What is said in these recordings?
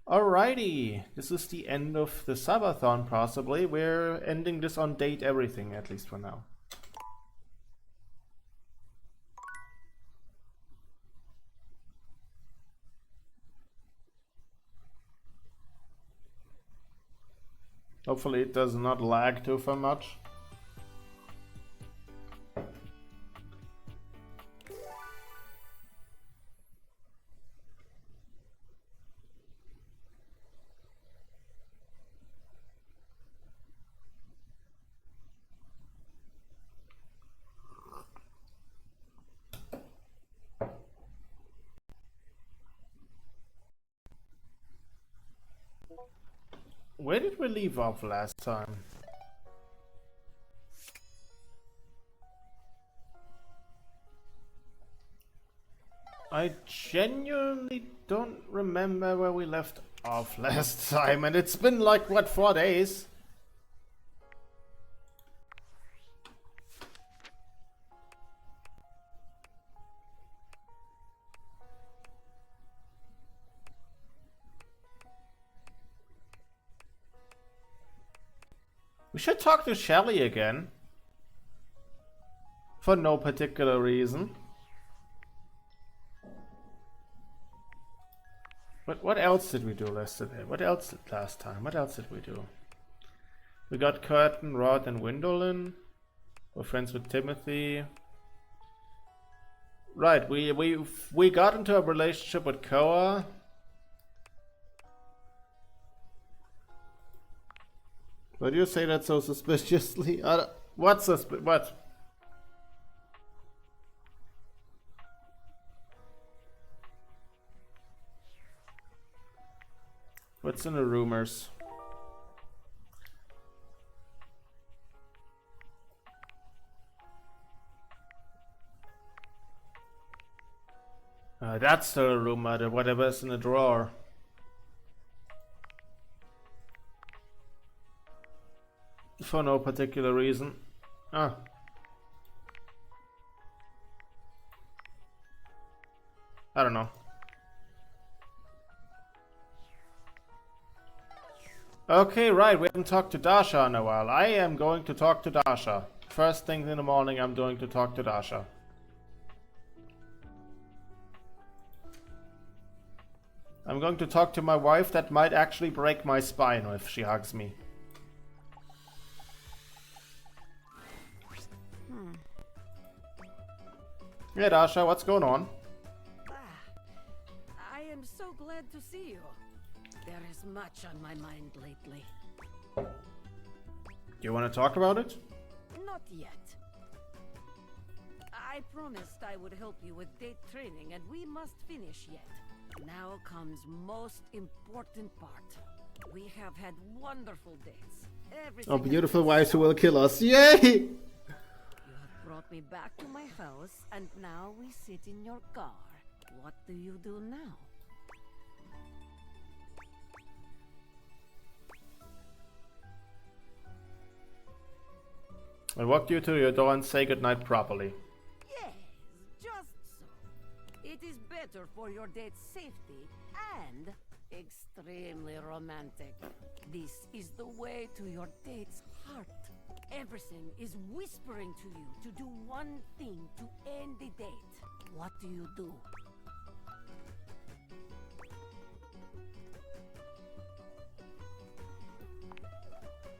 Alrighty, this is the end of the subathon possibly. We're ending this on date everything, at least for now. Hopefully it does not lag too far much. Where did we leave off last time? I genuinely don't remember where we left off last time, and it's been like, what, 4 days? We should talk to Shelly again. For no particular reason. But what else did we do yesterday? What else did last time? What else did we do? We got Curtin, Rod, and Windolin. We're friends with Timothy. Right, we got into a relationship with Koa. Why do you say that so suspiciously? What? What's in the rumors? That's the rumor, that whatever's in the drawer. For no particular reason. Ah. I don't know. Okay, right, we haven't talked to Dasha in a while. I am going to talk to Dasha. First thing in the morning, I'm going to talk to Dasha. I'm going to talk to my wife. That might actually break my spine if she hugs me. Yeah, Dasha, what's going on? I am so glad to see you. There is much on my mind lately. Do you want to talk about it? Not yet. I promised I would help you with date training, and we must finish yet. Now comes most important part. We have had wonderful dates. Everything Oh, beautiful wives who will kill us. Yay! Brought me back to my house, and now we sit in your car. What do you do now? I walk you to your door and say goodnight properly. Yes, just so. It is better for your date's safety and extremely romantic. This is the way to your date's heart. Everything is whispering to you to do one thing to end the date. What do you do?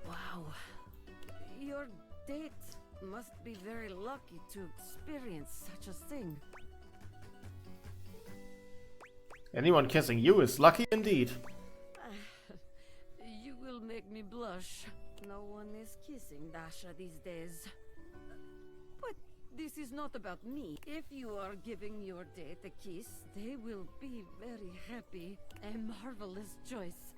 Wow. Your date must be very lucky to experience such a thing. Anyone kissing you is lucky indeed. You will make me blush. No one is kissing Dasha these days. But this is not about me. If you are giving your date a kiss, they will be very happy. A marvelous choice.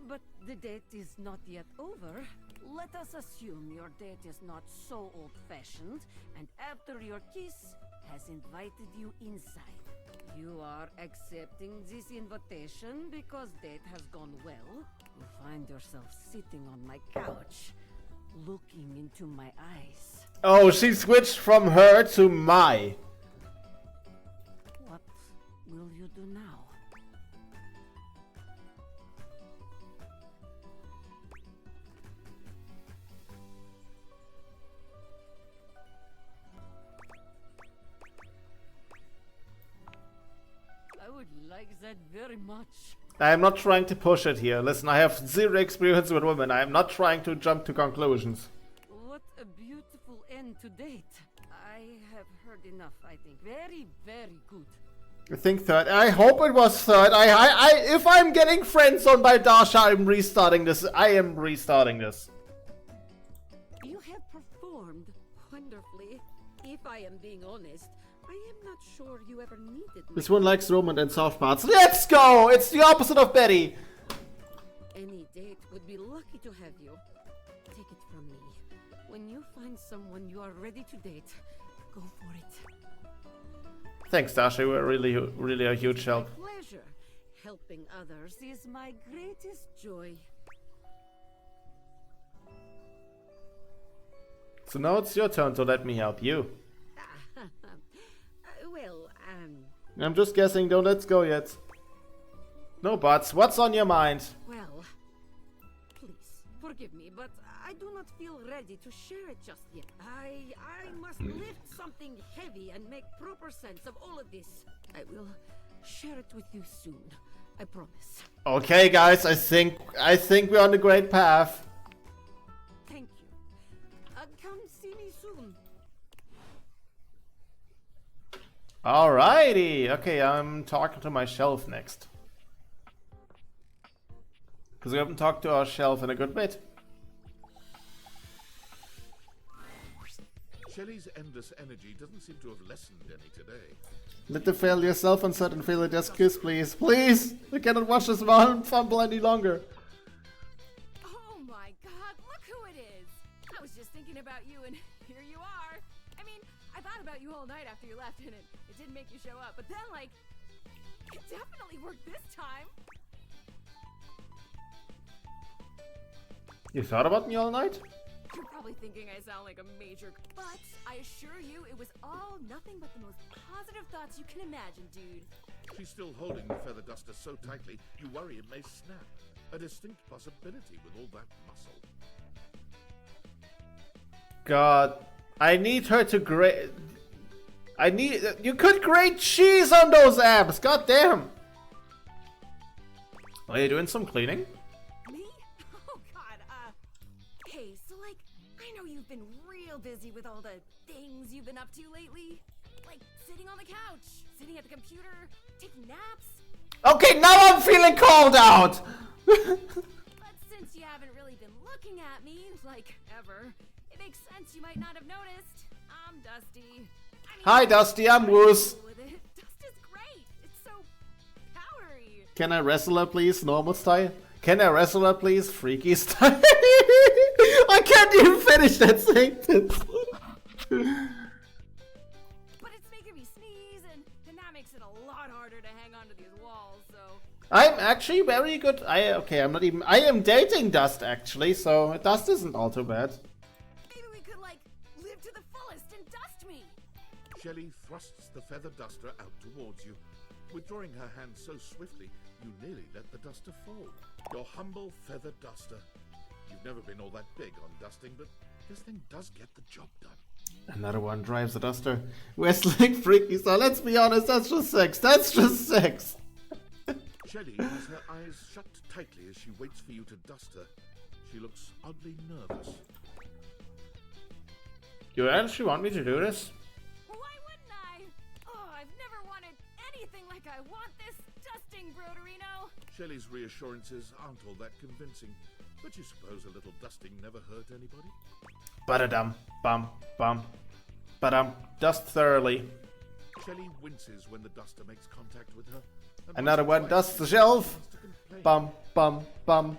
But the date is not yet over. Let us assume your date is not so old-fashioned, and after your kiss, has invited you inside. You are accepting this invitation because date has gone well. You find yourself sitting on my couch, looking into my eyes. Oh, she switched from her to my. What will you do now? like that very much. I am not trying to push it here. Listen, I have zero experience with women. I am not trying to jump to conclusions. What a beautiful end to date. I have heard enough, I think. Very, very good. I think third. I hope it was third. If I'm getting friend zoned by Dasha, I'm restarting this. I am restarting this. You have performed wonderfully. If I am being honest, I am not sure you ever needed me. This one likes Roman and soft parts. Let's go! It's the opposite of Betty. Any date would be lucky to have you. Take it from me. When you find someone you are ready to date, go for it. Thanks, Dasha. You were really a huge help. My pleasure. Helping others is my greatest joy. So now it's your turn to let me help you. Well, I'm just guessing, don't let's go yet. No buts. What's on your mind? well, please, forgive me, but I do not feel ready to share it just yet. I must lift something heavy and make proper sense of all of this. I will share it with you soon. I promise. Okay, guys, I think we're on the great path. Thank you. Come see me soon. Alrighty. Okay, I'm talking to my shelf next. Because we haven't talked to our shelf in a good bit. Shelley's endless energy doesn't seem to have lessened any today. Let the fail yourself and set and fail a desk kiss, please. Please! I cannot watch this man fumble any longer. Oh my god, look who it is! I was just thinking about you and here you are. I mean, I thought about you all night after you left and it didn't make you show up, but then like, it definitely worked this time. You thought about me all night? You're probably thinking I sound like a major, but I assure you it was all nothing but the most positive thoughts you can imagine, dude. She's still holding the feather duster so tightly, you worry it may snap. A distinct possibility with all that muscle. God, I need her to grate. You could grate cheese on those abs. God damn. Are you doing some cleaning? Me? Oh god, hey, so like, I know you've been real busy with all the things you've been up to lately. Like, sitting on the couch, sitting at the computer, taking naps. Okay, now I'm feeling called out. But since you haven't really been looking at me, like, ever, it makes sense you might not have noticed. I'm Dusty. I mean, Hi, Dusty. I'm Woos. with it. Dust is great. It's so powery. Can I wrestle her, please? Normal style. Can I wrestle her, please? Freaky style. I can't even finish that sentence. But it's making me sneeze, and that makes it a lot harder to hang onto these walls, so... I'm actually very good. I am dating Dust actually, so Dust isn't all too bad. Maybe we could, like, live to the fullest and dust me. Shelley thrusts the feather duster out towards you. Withdrawing her hand so swiftly, you nearly let the duster fall. Your humble feather duster. You've never been all that big on dusting, but this thing does get the job done. Another one drives the duster. Wrestling freaky style. Let's be honest, that's just sex. That's just sex. Shelley has her eyes shut tightly as she waits for you to dust her. She looks oddly nervous. You actually want me to do this? Why wouldn't I? Oh, I've never wanted anything like I want this dusting, Broderino. Shelley's reassurances aren't all that convincing, but you suppose a little dusting never hurt anybody? Ba-da-dum, bum, bum. Ba-dum, dust thoroughly. Shelley winces when the duster makes contact with her. and Another once or one twice dusts the she shelf. wants to complain. Bum, bum, bum.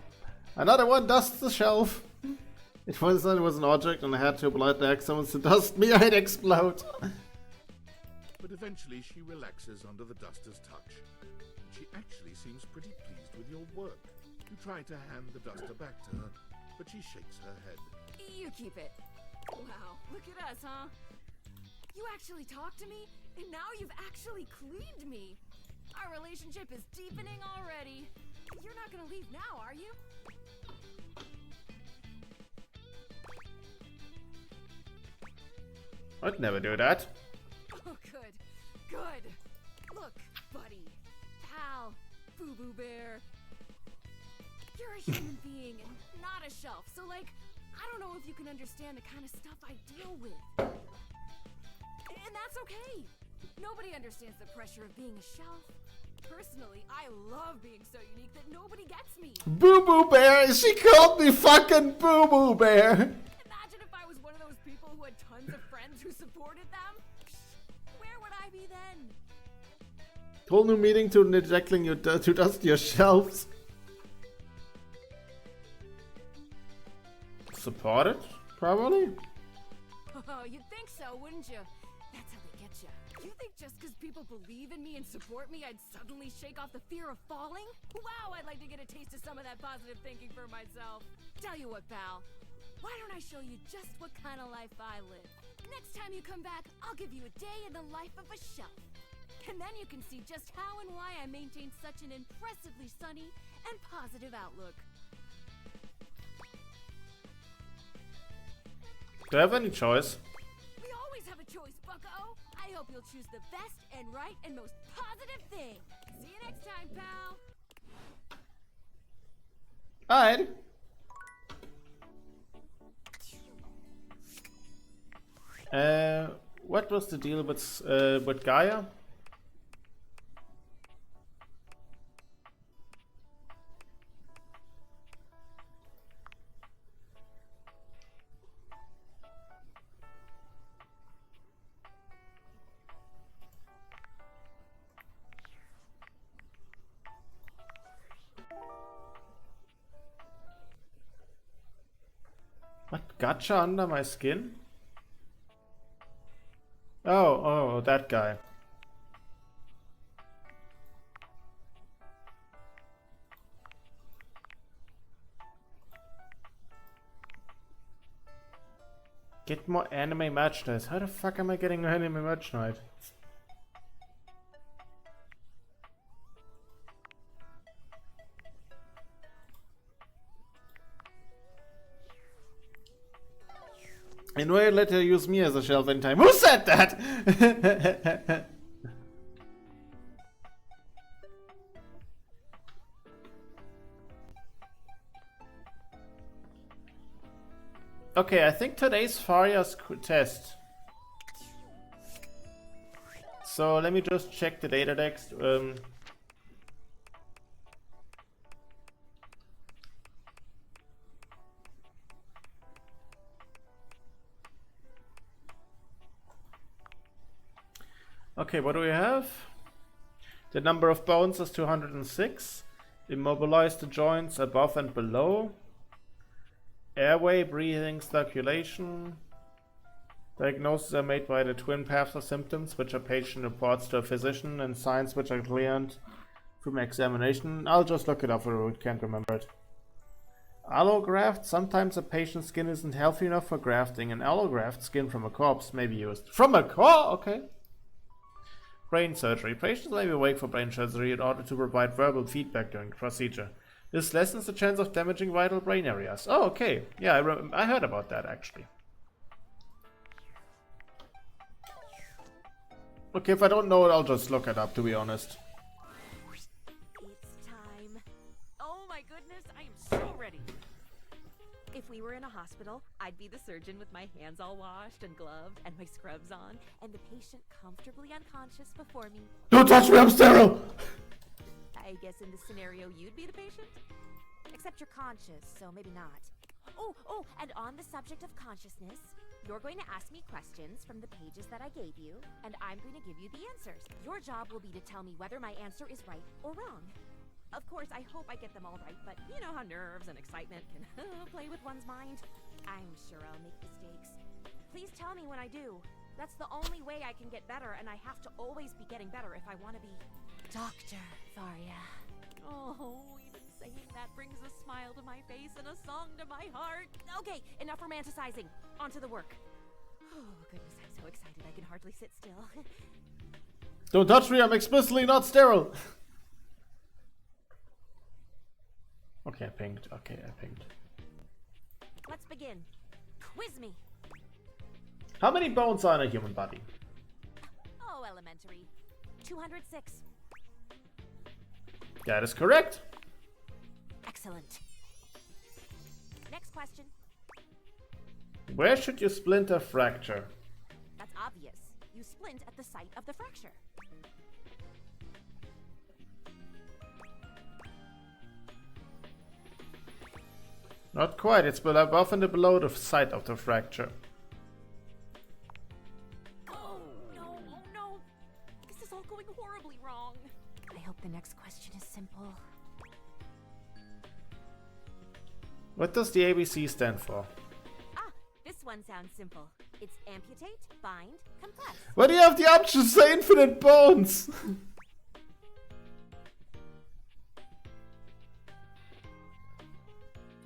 Another one dusts the shelf. If it was an object and I had to politely ask someone to dust me, I'd explode. But eventually she relaxes under the duster's touch. She actually seems pretty pleased with your work. You try to hand the duster back to her, but she shakes her head. You keep it. Wow, look at us, huh? You actually talked to me, and now you've actually cleaned me. Our relationship is deepening already. You're not gonna leave now, are you? I'd never do that. Oh, good. Good. Look, buddy. Pal. Boo Boo Bear. You're a human being and not a shelf, so like, I don't know if you can understand the kind of stuff I deal with. And that's okay. Nobody understands the pressure of being a shelf. Personally, I love being so unique that nobody gets me. Boo Boo Bear! She called me fucking Boo Boo Bear! Imagine if I was one of those people who had tons of friends who supported them. Where would I be then? Whole new meaning to neglecting to dust your shelves. Support it? Probably? Oh, you'd think so, wouldn't you? That's how they get you. You think just because people believe in me and support me, I'd suddenly shake off the fear of falling? Wow, I'd like to get a taste of some of that positive thinking for myself. Tell you what, pal. Why don't I show you just what kind of life I live? Next time you come back, I'll give you a day in the life of a shelf. And then you can see just how and why I maintain such an impressively sunny and positive outlook. Do I have any choice? We always have a choice, bucko. I hope you'll choose the best and right and most positive thing. See you next time, pal. Alright. What was the deal with Gaia? What gotcha under my skin? Oh, that guy. Get more anime merchandise. How the fuck am I getting anime merchandise? And wait, let her use me as a shelf anytime. Who said that? Okay, I think today's Faria's test. So let me just check the data text. Okay, what do we have? The number of bones is 206. Immobilize the joints above and below. Airway, breathing, circulation. Diagnoses are made by the twin paths of symptoms, which a patient reports to a physician, and signs which are cleared from examination. I'll just look it up for I can't remember it. Allograft. Sometimes a patient's skin isn't healthy enough for grafting. An allograft skin from a corpse may be used. From a corpse? Okay. Brain surgery. Patients may be awake for brain surgery in order to provide verbal feedback during the procedure. This lessens the chance of damaging vital brain areas. Oh, okay. Yeah, I heard about that, actually. Okay, if I don't know it, I'll just look it up, to be honest. It's time. Oh my goodness, I am so ready. If we were in a hospital, I'd be the surgeon with my hands all washed and gloved and my scrubs on, and the patient comfortably unconscious before me. Don't touch me, I'm sterile! I guess in this scenario, you'd be the patient? Except you're conscious, so maybe not. Oh, and on the subject of consciousness, you're going to ask me questions from the pages that I gave you, and I'm going to give you the answers. Your job will be to tell me whether my answer is right or wrong. Of course, I hope I get them all right, but you know how nerves and excitement can play with one's mind. I'm sure I'll make mistakes. Please tell me when I do. That's the only way I can get better, and I have to always be getting better if I want to be Dr. Faria. Oh, even saying that brings a smile to my face and a song to my heart. Okay, enough romanticizing. On to the work. Oh, goodness, I'm so excited I can hardly sit still. Don't touch me, I'm explicitly not sterile! Okay, I pinged. Let's begin. Quiz me. How many bones are in a human body? Oh, elementary. 206. That is correct. Excellent. Next question. Where should you splint a fracture? That's obvious. You splint at the site of the fracture. Not quite. It's above and below the site of the fracture. Oh no. This is all going horribly wrong. I hope the next question is simple. What does the ABC stand for? Ah, this one sounds simple. It's amputate, bind, compress. Why do you have the option to say infinite bones?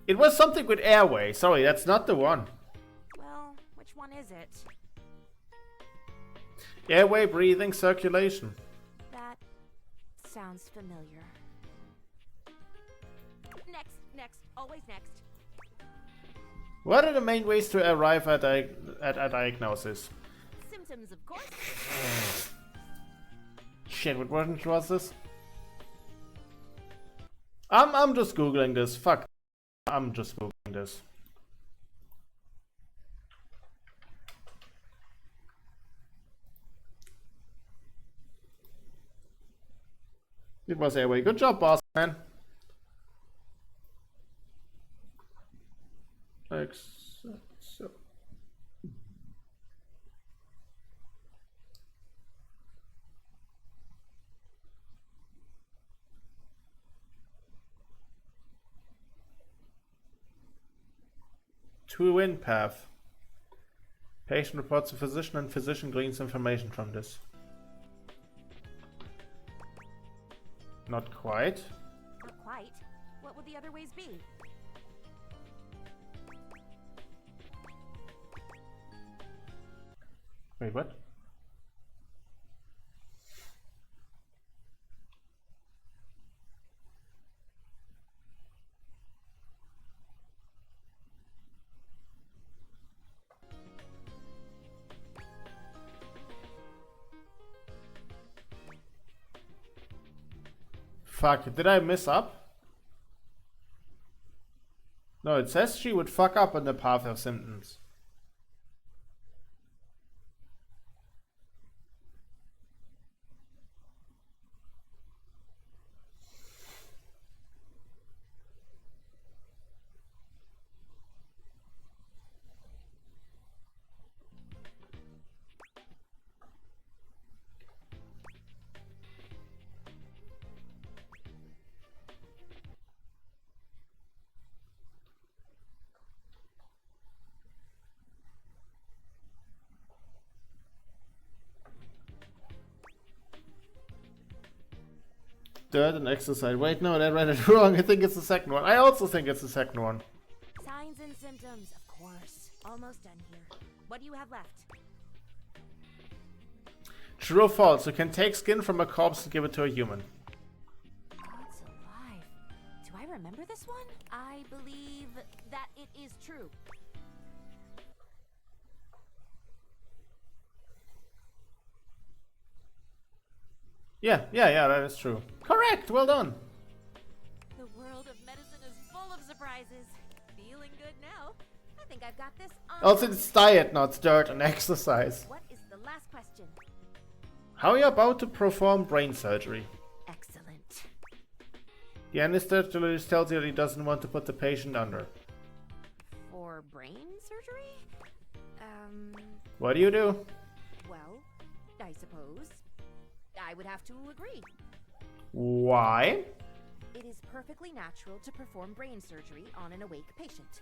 It was something with airway. Sorry, that's not the one. Well, which one is it? Airway, breathing, circulation. That sounds familiar. Next, always next. What are the main ways to arrive at a diagnosis? Symptoms, of course. Shit, what version was this? I'm just googling this. Fuck. I'm just googling this. It was airway. Good job, boss man. So. Two-win path. Patient reports to physician and physician gleans information from this. Not quite. Not quite. What would the other ways be? Wait, what? Fuck, did I miss up? No, it says she would fuck up on the path of symptoms. Dirt and exercise. Wait, no, I read it wrong. I think it's the second one. I also think it's the second one. Signs and symptoms, of course. Almost done here. What do you have left? True or false? You can take skin from a corpse and give it to a human. God's alive. Do I remember this one? I believe that it is true. Yeah, that is true. Correct, well done. The world of medicine is full of surprises. Feeling good now. I think I've got this on. Also, it's diet, not dirt and exercise. What is the last question? How are you about to perform brain surgery? Excellent. The anesthesiologist tells you that he doesn't want to put the patient under. For brain surgery? What do you do? Well, I suppose I would have to agree. Why? It is perfectly natural to perform brain surgery on an awake patient.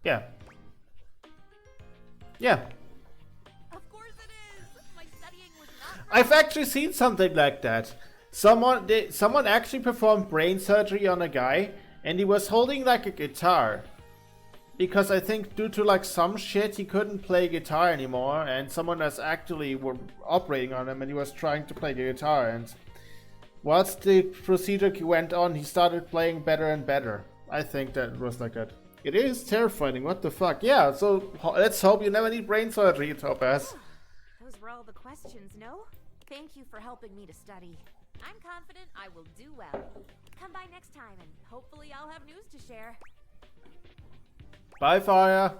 Yeah. Of course it is! My studying was not... I've actually seen something like that. Someone actually performed brain surgery on a guy, and he was holding like a guitar. Because I think due to like some shit he couldn't play guitar anymore, and someone was actually operating on him and he was trying to play the guitar, and whilst the procedure went on he started playing better and better. I think that was like that. It is terrifying, what the fuck. Yeah, so let's hope you never need brain surgery, Topaz. Those were all all the questions, no? Thank you for helping me to study. I'm confident I will do well. Come by next time and hopefully I'll have news to share. Bye, Fire.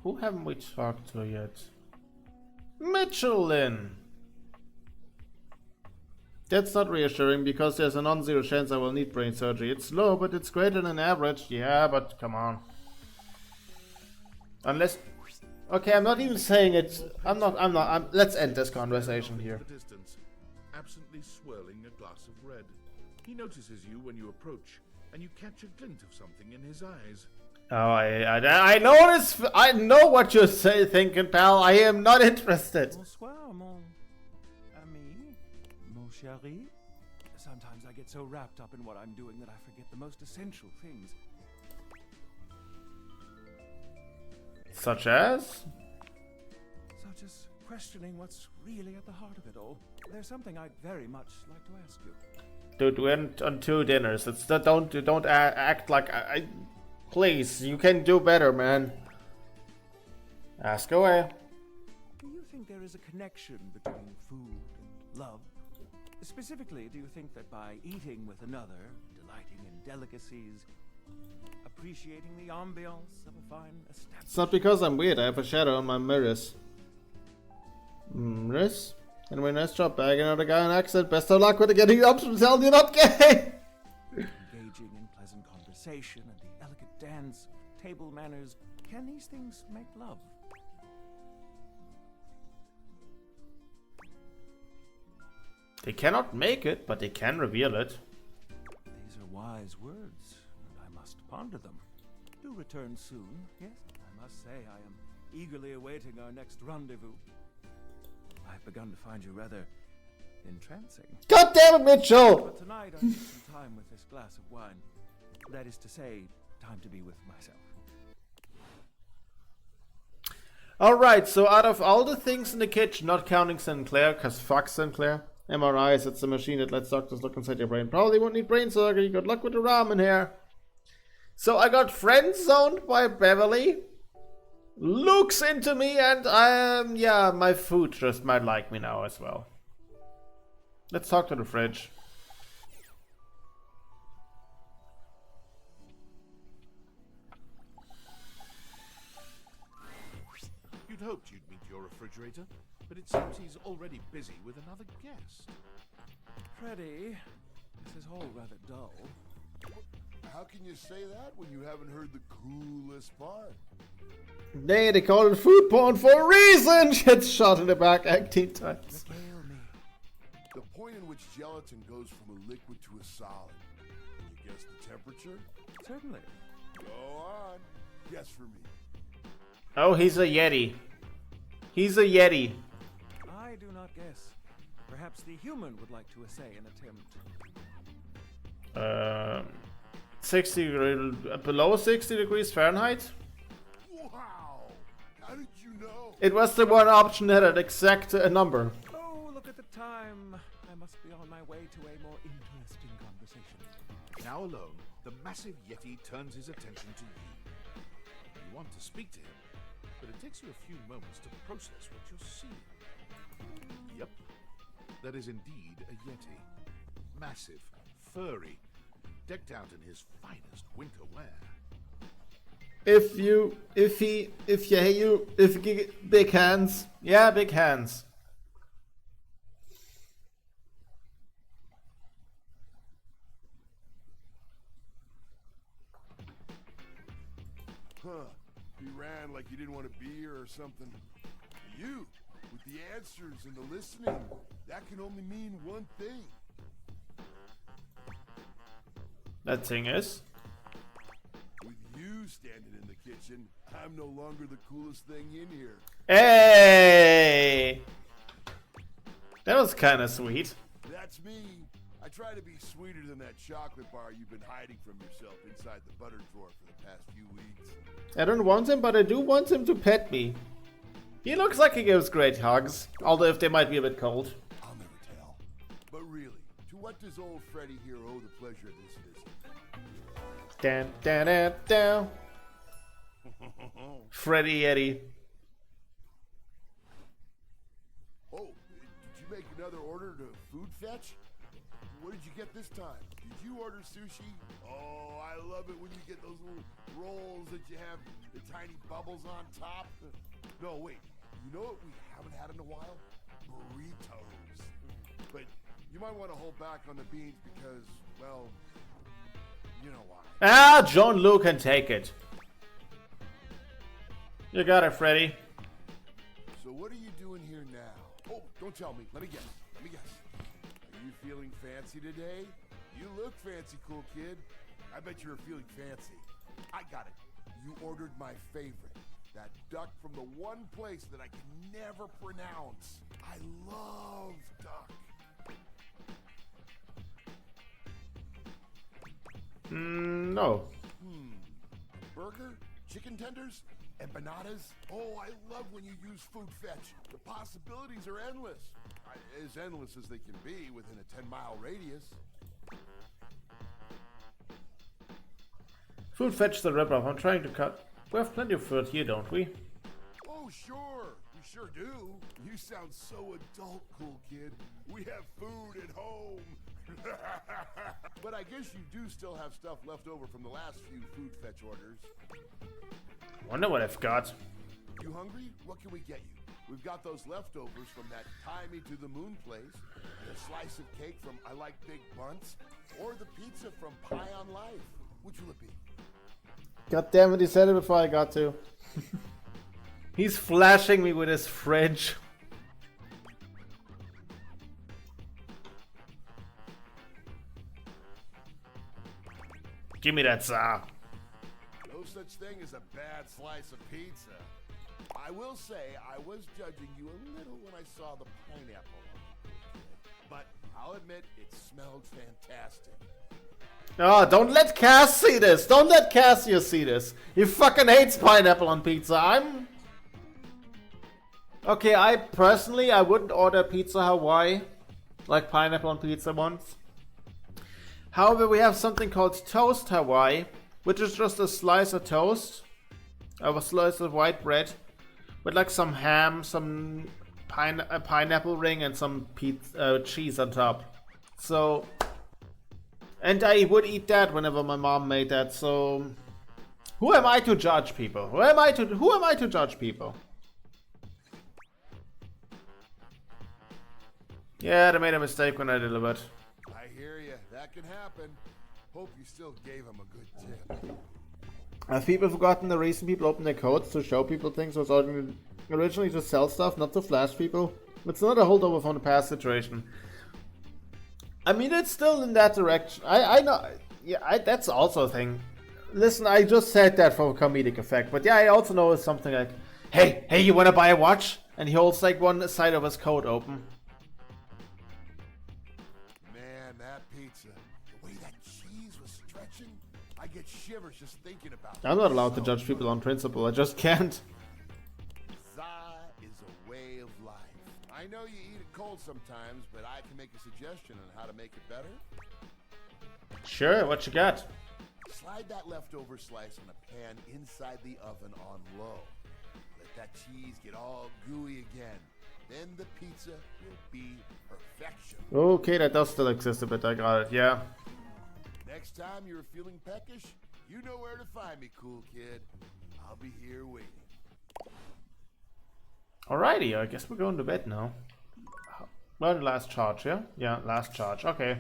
Who haven't we talked to yet? Michelin! That's not reassuring because there's a non-zero chance I will need brain surgery. It's low, but it's greater than average. Yeah, but come on. Unless... Okay, I'm not even saying it. Let's end this conversation here. The distance, absently swirling a glass of red. He notices you when you approach, and you catch a glint of something in his eyes. Oh, I know this. I know what you're thinking, pal. I am not interested. Bonsoir, mon ami, mon chéri. Sometimes I get so wrapped up in what I'm doing that I forget the most essential things. Such as? Such as questioning what's really at the heart of it all. There's something I'd very much like to ask you. Dude, we went on 2 dinners. It's don't act like I. Please, you can do better, man. Ask away. Do you think there is a connection between food and love? Specifically, do you think that by eating with another, delighting in delicacies, appreciating the ambiance of a fine establishment... It's not because I'm weird. I have a shadow on my mirrors. Mirrors? Anyway, nice job bagging out a guy in accent. Best of luck with getting the option to tell you're not gay! Engaging in pleasant conversation and the elegant dance, table manners, can these things make love? They cannot make it, but they can reveal it. These are wise words, and I must ponder them. Do return soon, yes? I must say I am eagerly awaiting our next rendezvous. I've begun to find you rather entrancing. God damn it, Mitchell! But tonight I need some time with this glass of wine. That is to say, time to be with myself. Alright, so out of all the things in the kitchen, not counting Sinclair, cause fuck Sinclair. MRIs, it's a machine that lets doctors look inside your brain. Probably won't need brain surgery. Good luck with the ramen here. So I got friend zoned by Beverly. Looks into me, and yeah, my food just might like me now as well. Let's talk to the fridge. You'd hoped you'd meet your refrigerator, but it seems he's already busy with another guest. Freddy, this is all rather dull. How can you say that when you haven't heard the coolest part? They call it food porn for a reason! Gets shot in the back 18 times. Regale me. The point in which gelatin goes from a liquid to a solid. Can you guess the temperature? Certainly. Go on. Guess for me. Oh, he's a Yeti. He's a Yeti. I do not guess. Perhaps the human would like to essay an attempt. 60 below 60 degrees Fahrenheit? Wow! How did you know? It was the one option that had exact number. Oh, look at the time. I must be on my way to a more interesting conversation. Now alone, the massive Yeti turns his attention to you. You want to speak to him, but it takes you a few moments to process what you're seeing. Yep, that is indeed a Yeti. Massive, furry, decked out in his finest winter wear. Big hands. Yeah, big hands. Huh. You ran like you didn't want to be here or something. You, with the answers and the listening, that can only mean one thing. That thing is. With you standing in the kitchen, I'm no longer the coolest thing in here. Hey! That was kind of sweet. That's me. I try to be sweeter than that chocolate bar you've been hiding from yourself inside the butter drawer for the past few weeks. I don't want him, but I do want him to pet me. He looks like he gives great hugs, although if they might be a bit cold. I'll never tell. But really, to what does old Freddy here owe the pleasure of this visit? Dan, dan, dan, dan. Freddy Eddie. Oh, did you make another order to Food Fetch? What did you get this time? Did you order sushi? Oh, I love it when you get those little rolls that you have the tiny bubbles on top. No, wait. You know what we haven't had in a while? Burritos. But you might want to hold back on the beans because, well, you know why. Ah, John Luke can take it. You got it, Freddy. So what are you doing here now? Oh, don't tell me. Let me guess. Are you feeling fancy today? You look fancy, cool kid. I bet you were feeling fancy. I got it. You ordered my favorite. That duck from the one place that I can never pronounce. I love duck. No. Burger? Chicken tenders? Empanadas? Oh, I love when you use Food Fetch. The possibilities are endless. As endless as they can be within a 10-mile radius. Food Fetch the ripoff. I'm trying to cut. We have plenty of food here, don't we? Oh, sure. We sure do. You sound so adult, cool kid. We have food at home. But I guess you do still have stuff left over from the last few Food Fetch orders. Wonder what I've got. You hungry? What can we get you? We've got those leftovers from that Tie Me to the Moon place, and a slice of cake from I Like Big Bunts, or the pizza from Pie on Life. Which will it be? God damn it, he said it before I got to. He's flashing me with his fridge. Give me that Tsar. No such thing as a bad slice of pizza. I will say I was judging you a little when I saw the pineapple on it. But I'll admit it smelled fantastic. Oh, don't let Cass see this. Don't let Cassius see this. He fucking hates pineapple on pizza. Okay, I personally, I wouldn't order pizza Hawaii. Like pineapple on pizza once. However, we have something called Toast Hawaii, which is just a slice of toast. A slice of white bread. With like some ham, some a pineapple ring, and some cheese on top. So... And I would eat that whenever my mom made that, so... Who am I to judge people? Who am I to judge people? Yeah, they made a mistake when I delivered. I hear you. That can happen. Hope you still gave him a good tip. Have people forgotten the reason people open their codes? To show people things was originally to sell stuff, not to flash people? It's not a holdover from the past situation. I mean, it's still in that direction. I know. Yeah, that's also a thing. Listen, I just said that for comedic effect. But yeah, I also know it's something like, hey, you wanna buy a watch? And he holds like one side of his coat open. Man, that pizza. The way that cheese was stretching. I get shivers just thinking about it. I'm not allowed to judge people on principle. I just can't. Za is a way of life. I know you eat it cold sometimes, but I can make a suggestion on how to make it better. Sure, what you got? Slide that leftover slice on a pan inside the oven on low. Let that cheese get all gooey again. Then the pizza will be perfection. Okay, that does still exist a bit. I got it, yeah. Next time you're feeling peckish, you know where to find me, cool kid. I'll be here waiting. Alrighty, I guess we're going to bed now. Well, last charge, yeah? Yeah, last charge, okay.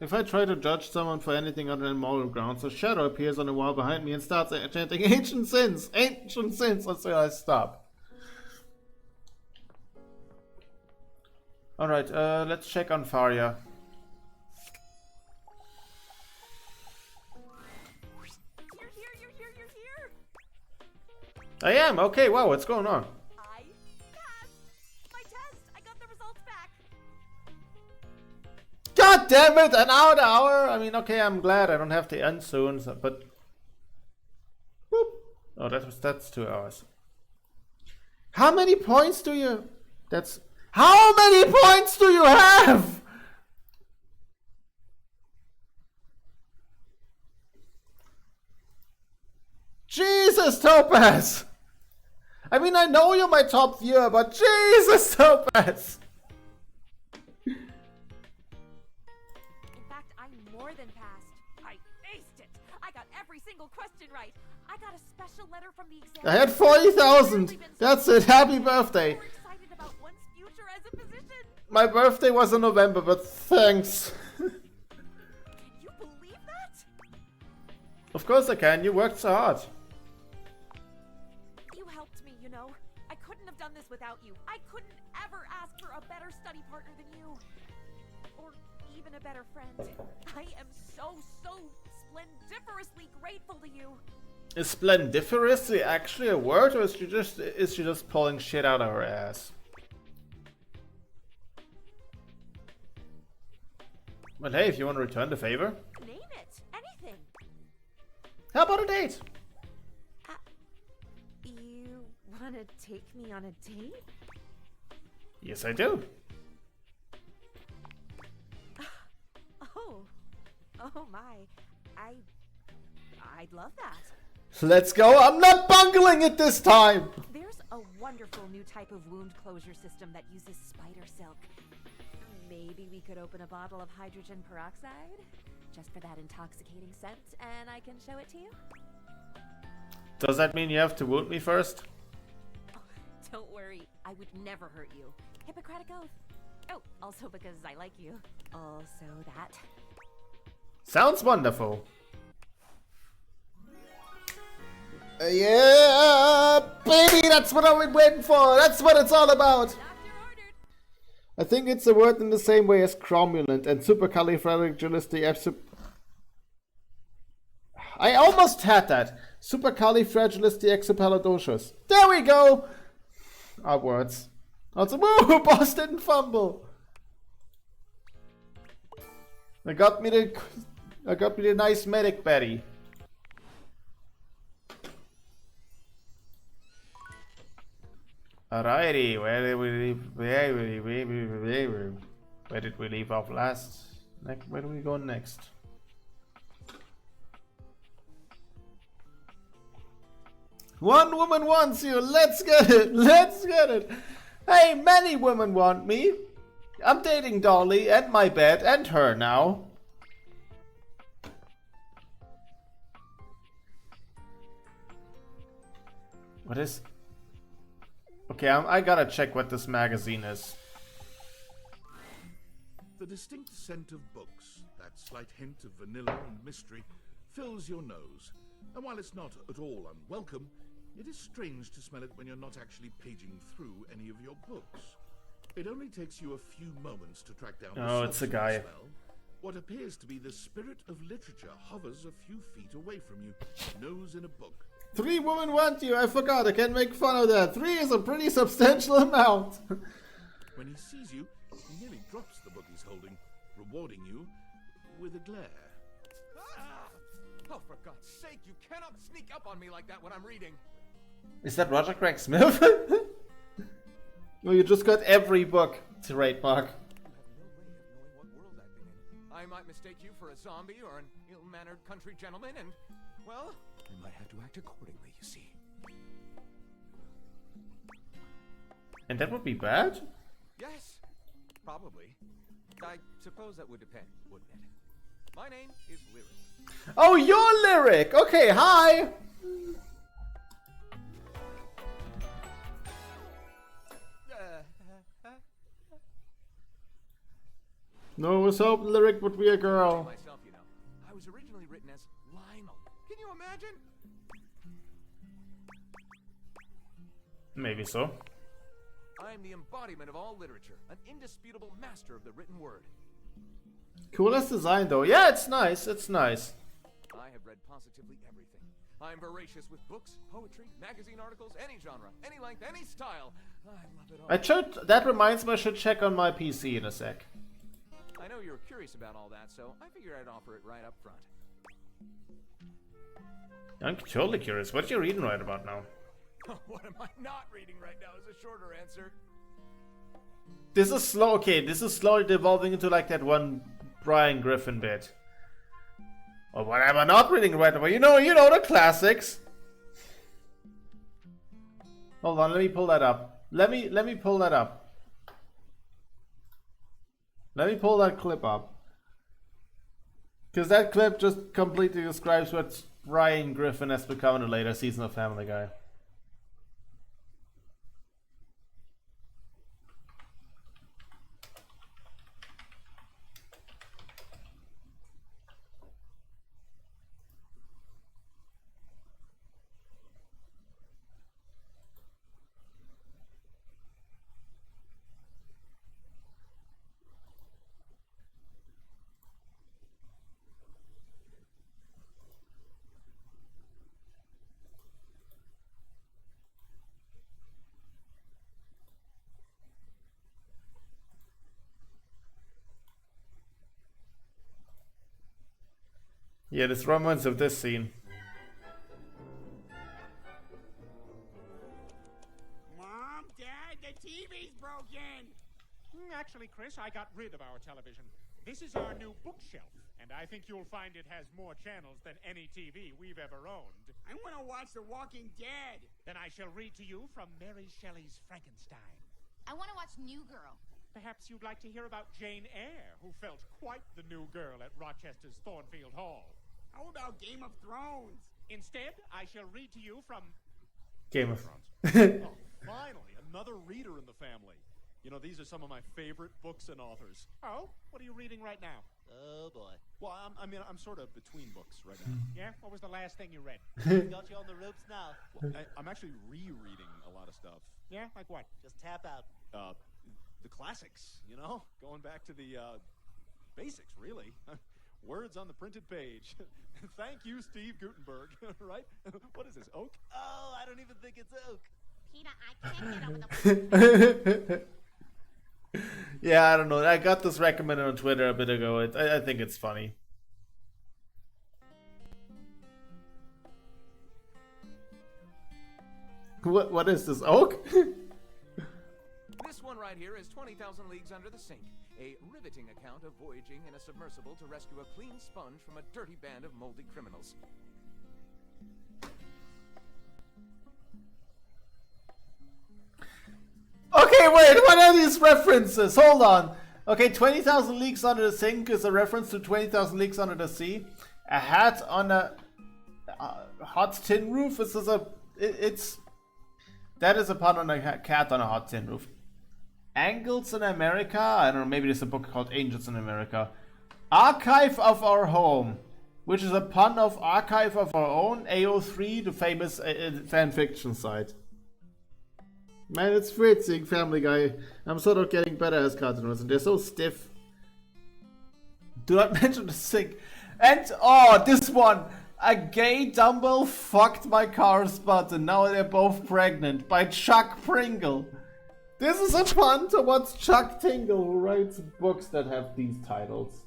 If I try to judge someone for anything other than moral grounds, a shadow appears on the wall behind me and starts chanting ancient sins until I stop. Alright, let's check on Faria. You're here! I am, okay, wow, what's going on? I passed my test! I got the results back! God damn it, an hour! I mean, okay, I'm glad I don't have to end soon, so, but... Whoop. Oh, that's 2 hours. How many points do you... How many points do you have? Jesus, Topaz! I mean, I know you're my top viewer, but Jesus, Topaz! In fact, I'm more than passed. I aced it! I got every single question right! I got a special letter from the exam. I had 40,000! That's it, happy birthday! We're excited about one's future as a physician! My birthday was in November, but thanks. Can you believe that? Of course I can, you worked so hard. You helped me, you know. I couldn't have done this without you. I couldn't ever ask for a better study partner than you. Or even a better friend. I am so splendiferously grateful to you. Is splendiferously actually a word, or is she just pulling shit out of her ass? Well, hey, if you want to return the favor. Name it. Anything. How about a date? You want to take me on a date? Yes, I do. Oh my. I'd love that. Let's go. I'm not bungling it this time. There's a wonderful new type of wound closure system that uses spider silk. Maybe we could open a bottle of hydrogen peroxide? Just for that intoxicating scent, and I can show it to you? Does that mean you have to wound me first? Oh, don't worry, I would never hurt you. Hippocratic oath. Oh, also because I like you. Also that. Sounds wonderful. Yeah, baby, that's what I've been waiting for. That's what it's all about. Doctor ordered. I think it's a word in the same way as cromulent and supercalifragilistic. I almost had that. Supercalifragilisticexpialidocious. There we go. Our words. Also, woo, boss didn't fumble. I got me the nice medic Betty. Alrighty, where did we leave off last? Where do we go next? One woman wants you. Let's get it. Let's get it. Hey, many women want me. I'm dating Dolly and my bed and her now. What is... Okay, I gotta check what this magazine is. The distinct scent of books, that slight hint of vanilla and mystery, fills your nose. And while it's not at all unwelcome, it is strange to smell it when you're not actually paging through any of your books. It only takes you a few moments to track down the Oh, it's a source of guy. the smell. What appears to be the spirit of literature hovers a few feet away from you, nose in a book. 3 women want you. I forgot. I can't make fun of that. 3 is a pretty substantial amount. When he sees you, he nearly drops the book he's holding, rewarding you with a glare. Ah! Oh, for God's sake, you cannot sneak up on me like that when I'm reading. Is that Roger Craig Smith? Well, you just got every book trademark. You have no way of knowing what world I've been in. I might mistake you for a zombie or an ill-mannered country gentleman, and, well, I might have to act accordingly, you see. And that would be bad? Yes, probably. I suppose that would depend, wouldn't it? My name is Lyric. Oh, you're Lyric! Okay, hi! No, I was hoping lyric would be a girl. Myself, you know, I was originally written as Lionel. Can you imagine? Maybe so. I am the embodiment of all literature, an indisputable master of the written word. Coolest design though. Yeah, it's nice. It's nice. I have read positively everything. I am voracious with books, poetry, magazine articles, any genre, any length, any style. I love it all. I should. That reminds me, I should check on my PC in a sec. I know you're curious about all that, so I figured I'd offer it right up front. I'm totally curious. What you reading right about now? What am I not reading right now is a shorter answer. This is slow. Okay, this is slowly devolving into like that one Brian Griffin bit. Or what am I not reading right now? You know the classics. Hold on, let me pull that up. Let me pull that up. Let me pull that clip up. Because that clip just completely describes what Brian Griffin has become in a later season of Family Guy. Yeah, this romance of this scene. Mom, Dad, the TV's broken! Actually, Chris, I got rid of our television. This is our new bookshelf, and I think you'll find it has more channels than any TV we've ever owned. I want to watch The Walking Dead. Then I shall read to you from Mary Shelley's Frankenstein. I want to watch New Girl. Perhaps you'd like to hear about Jane Eyre, who felt quite the new girl at Rochester's Thornfield Hall. How about Game of Thrones? Instead, I shall read to you from Game of Oh, finally, another reader in the family. You know, these are some of my favorite books and authors. Oh, what are you reading right now? Oh, boy. Well, I'm sort of between books right now. Yeah? What was the last thing you read? Got you on the ropes now. Well, I'm actually rereading a lot of stuff. Yeah? Like what? Just tap out. The classics, you know? Going back to the basics, really. Words on the printed page. Thank you, Steve Gutenberg, right? What is this, oak? Oh, I don't even think it's oak. Peter, I can't get over the... Yeah, I don't know. I got this recommended on Twitter a bit ago. I think it's funny. What is this, oak? This one right here is 20,000 Leagues Under the Sink, a riveting account of voyaging in a submersible to rescue a clean sponge from a dirty band of moldy criminals. Okay, wait, what are these references? Hold on. Okay, 20,000 Leagues Under the Sink is a reference to 20,000 Leagues Under the Sea. A hat on a hot tin roof. That is a pun on a cat on a hot tin roof. Angels in America. I don't know. Maybe there's a book called Angels in America. Archive of Our Home, which is a pun of Archive of Our Own, AO3, the famous fan fiction site. Man, it's fritzing, Family Guy. I'm sort of getting better as cartoonists, and they're so stiff. Do not mention the sink. And, oh, this one. A gay dumbbell fucked my car's butt, and now they're both pregnant. By Chuck Pringle. This is a pun towards Chuck Tingle, who writes books that have these titles.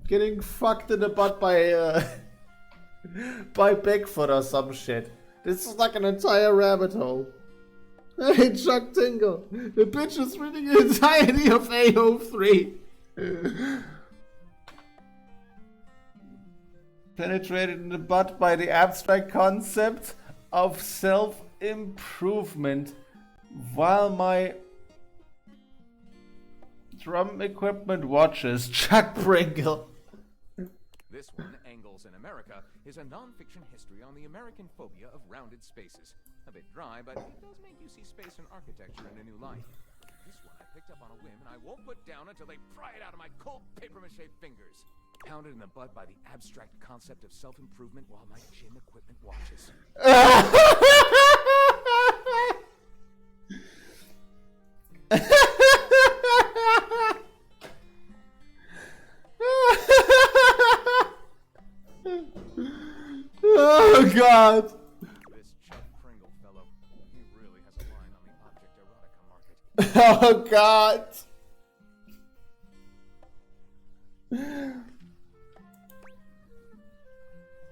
Getting fucked in the butt by Bigfoot or some shit. This is like an entire rabbit hole. Hey, Chuck Tingle. The bitch is reading the entirety of AO3. Penetrated in the butt by the abstract concept of self-improvement while my drum equipment watches. Chuck Pringle. This one, Angles in America, is a non-fiction history on the American phobia of rounded spaces. A bit dry, but it does make you see space and architecture in a new light. This one I picked up on a whim, and I won't put down until they pry it out of my cold papier-mâché fingers. Pounded in the bud by the abstract concept of self-improvement while my gym equipment watches. Oh God! This Chuck Kringle fellow, he really has a line on the object erotica market. Oh God!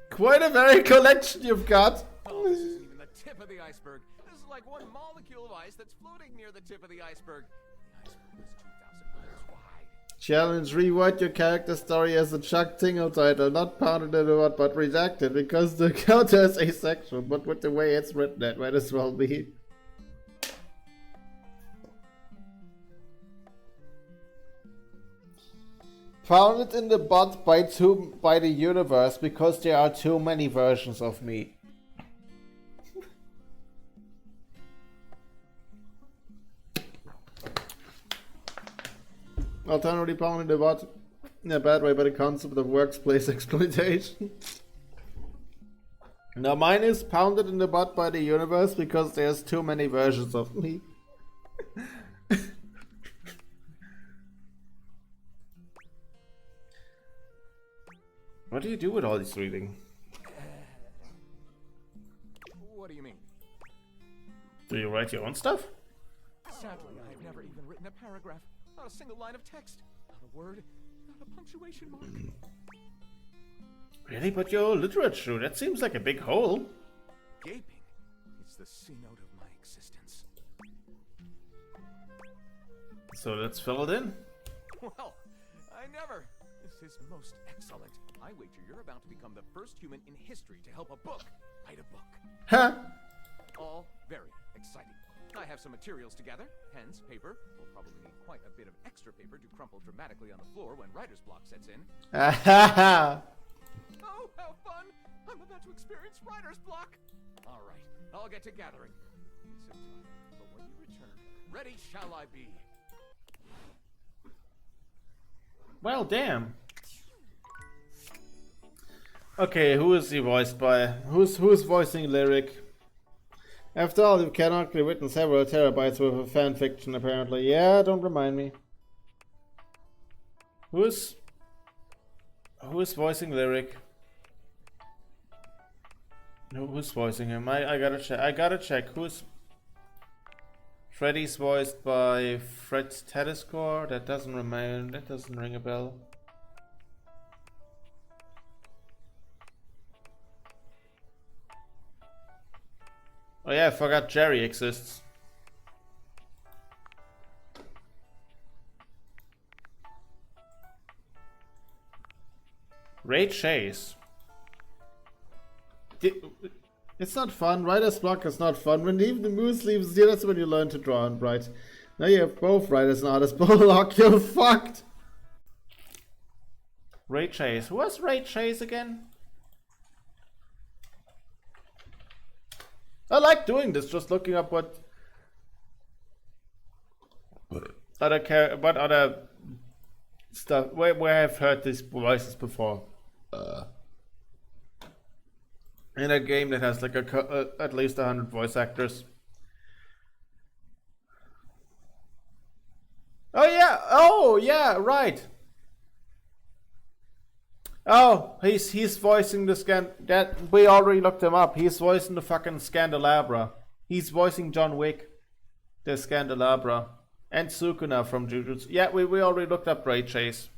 Quite a very collection you've got. Oh, this isn't even the tip of the iceberg. This is like one molecule of ice that's floating near the tip of the iceberg. The iceberg is 2,000 miles wide. Challenge: rewrite your character story as a Chuck Tingle title, not pounded in a word, but redacted because the counter is asexual. But with the way it's written, that might as well be. Pounded in the butt by the universe because there are too many versions of me. Alternatively, pounded in the butt in a bad way by the concept of workplace exploitation. Now mine is pounded in the butt by the universe because there's too many versions of me. What do you do with all this reading? What do you mean? Do you write your own stuff? Sadly, I've never even written a paragraph. Not a single line of text. Not a word. Not a punctuation mark. Really? But your literature, that seems like a big hole. Gaping. It's the C-note of my existence. So let's fill it in. Well, I never. This is most excellent. I wager you're about to become the first human in history to help a book write a book. Huh? All very exciting. I have some materials to gather. Pens, paper. We'll probably need quite a bit of extra paper to crumple dramatically on the floor when writer's block sets in. Oh, how fun! I'm about to experience writer's block. All right, I'll get to gathering. It's so tough, but when you return, ready shall I be. Well, damn. Okay, who is he voiced by? Who's voicing Lyric? After all, you've canonically written several terabytes worth of fanfiction, apparently. Yeah, don't remind me. Who is voicing Lyric? Who's voicing him? I gotta check. Who's Freddy's voiced by Fred Tedescore? That doesn't ring a bell. Oh yeah, I forgot Jerry exists. Ray Chase. It's not fun. Writer's block is not fun. When even the moose leaves here, that's when you learn to draw and write. Now you have both writers and artist block. You're fucked. Ray Chase. Who was Ray Chase again? I like doing this, just looking up what other stuff where I've heard these voices before. In a game that has like at least 100 voice actors. Oh yeah, right. Oh, he's voicing the that we already looked him up. He's voicing the fucking Scandelabra. He's voicing John Wick, the Scandelabra, and Sukuna from Jujutsu. Yeah, we already looked up Ray Chase.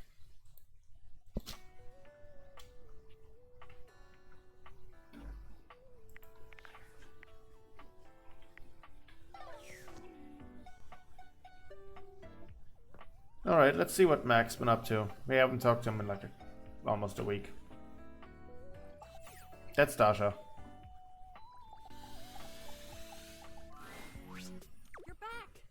All right, let's see what Mac's been up to. We haven't talked to him in like almost a week. That's Dasha. You're back!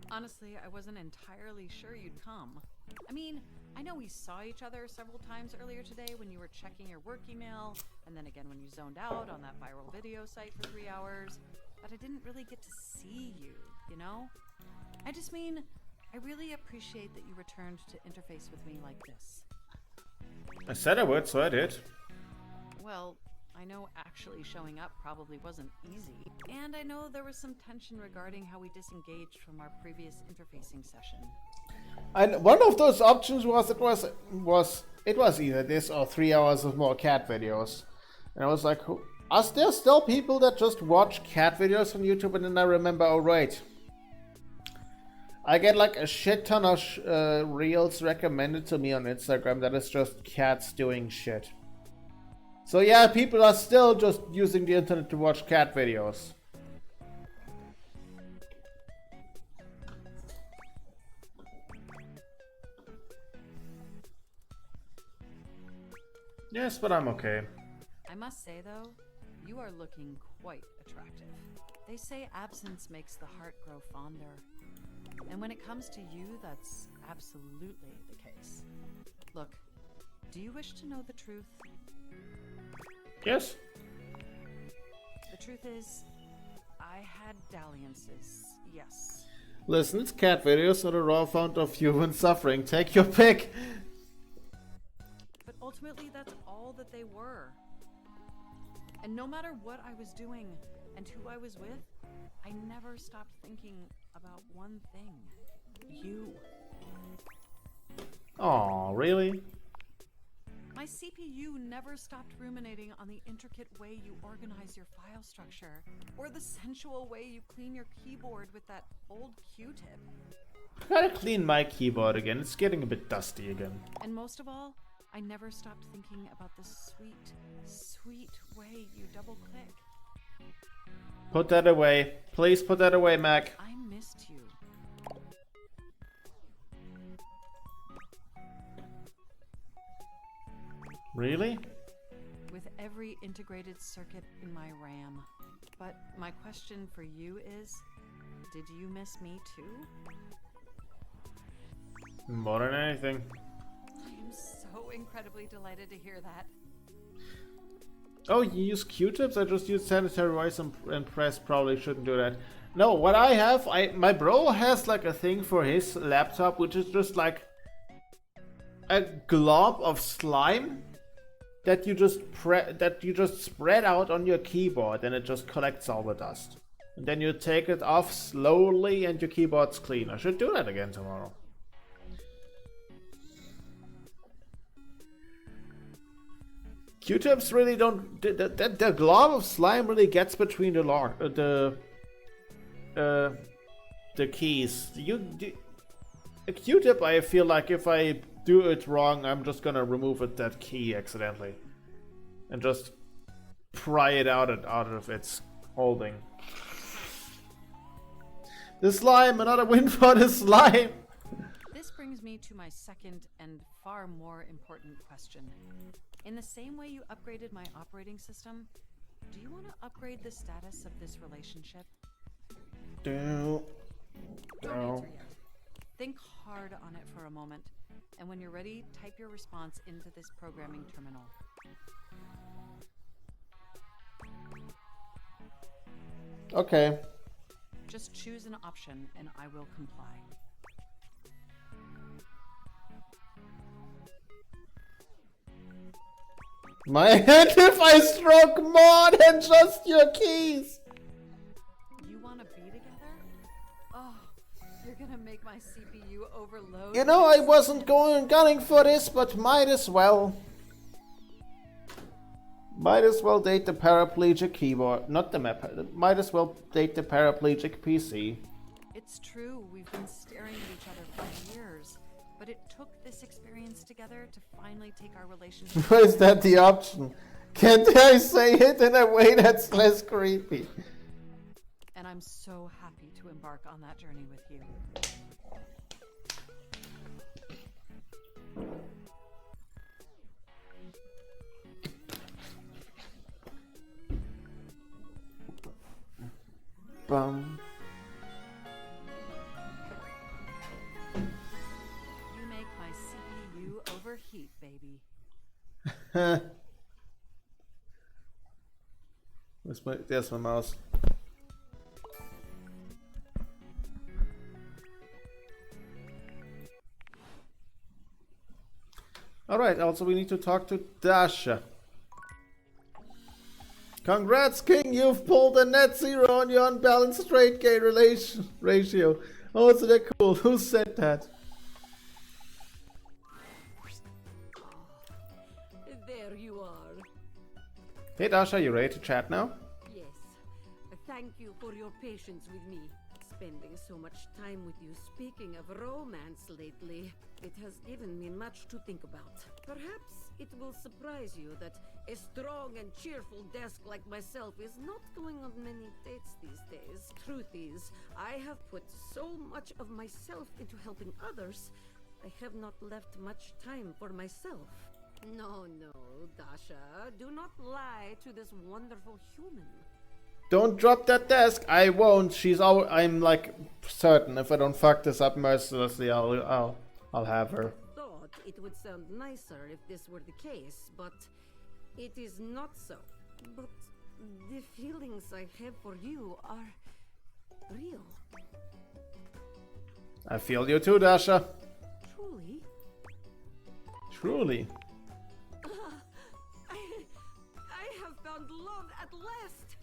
Honestly, I wasn't entirely sure you'd come. I mean, I know we saw each other several times earlier today when you were checking your work email, and then again when you zoned out on that viral video site for 3 hours, but I didn't really get to see you, you know? I just mean, I really appreciate that you returned to interface with me like this. I said I would, so I did. Well, I know actually showing up probably wasn't easy. And I know there was some tension regarding how we disengaged from our previous interfacing session. And one of those options was it was either this or 3 hours of more cat videos. And I was like, are there still people that just watch cat videos on YouTube? And then I remember, oh right, I get like a shit ton of reels recommended to me on Instagram that is just cats doing shit. So yeah, people are still just using the internet to watch cat videos. Yes, but I'm okay. I must say though, you are looking quite attractive. They say absence makes the heart grow fonder. And when it comes to you, that's absolutely the case. Look, do you wish to know the truth? Yes. The truth is, I had dalliances, yes. Listen, it's cat videos, not a raw fount of human suffering. Take your pick. But ultimately, that's all that they were. And no matter what I was doing and who I was with, I never stopped thinking about one thing. You. Aw, really? My CPU never stopped ruminating on the intricate way you organize your file structure, or the sensual way you clean your keyboard with that old Q-tip. I gotta clean my keyboard again. It's getting a bit dusty again. And most of all, I never stopped thinking about the sweet, sweet way you double-click. Put that away. Please put that away, Mac. I missed you. Really? With every integrated circuit in my RAM. But my question for you is, did you miss me too? More than anything. I am so incredibly delighted to hear that. Oh, you use Q-tips? I just use sanitary wipes and press. Probably shouldn't do that. No, what I have, my bro has like a thing for his laptop, which is just like a glob of slime that you just spread out on your keyboard, and it just collects all the dust. And then you take it off slowly, and your keyboard's clean. I should do that again tomorrow. Q-tips really don't. The glob of slime really gets between the keys. A Q-tip, I feel like if I do it wrong, I'm just gonna remove that key accidentally and just pry it out of its holding. The slime, another win for the slime. This brings me to my second and far more important question. In the same way you upgraded my operating system, do you want to upgrade the status of this relationship? Don't answer yet. Think hard on it for a moment, and when you're ready, type your response into this programming terminal. Okay. Just choose an option, and I will comply. My hand if I stroke more than just your keys. You want to be together? Oh, you're gonna make my CPU overload. You know, I wasn't gunning for this, but might as well. Might as well date the paraplegic keyboard, not the map. Might as well date the paraplegic PC. It's true, we've been staring at each other for years, but it took this experience together to finally take our relationship. Why is that the option? Can't I say it in a way that's less creepy? And I'm so happy to embark on that journey with you. Bum. You make my CPU overheat, baby. There's my mouse. Alright, also we need to talk to Dasha. Congrats, King, you've pulled a net zero on your unbalanced trade gain ratio. Oh, isn't that cool? Who said that? There you are. Hey Dasha, you ready to chat now? Yes. Thank you for your patience with me. Spending so much time with you speaking of romance lately, it has given me much to think about. Perhaps it will surprise you that a strong and cheerful desk like myself is not going on many dates these days. Truth is, I have put so much of myself into helping others, I have not left much time for myself. No, Dasha, do not lie to this wonderful human. Don't drop that desk. I won't. I'm like certain if I don't fuck this up mercilessly, I'll have her. Thought it would sound nicer if this were the case, but it is not so. But the feelings I have for you are real. I feel you too, Dasha. Truly? Truly. I have found love at last.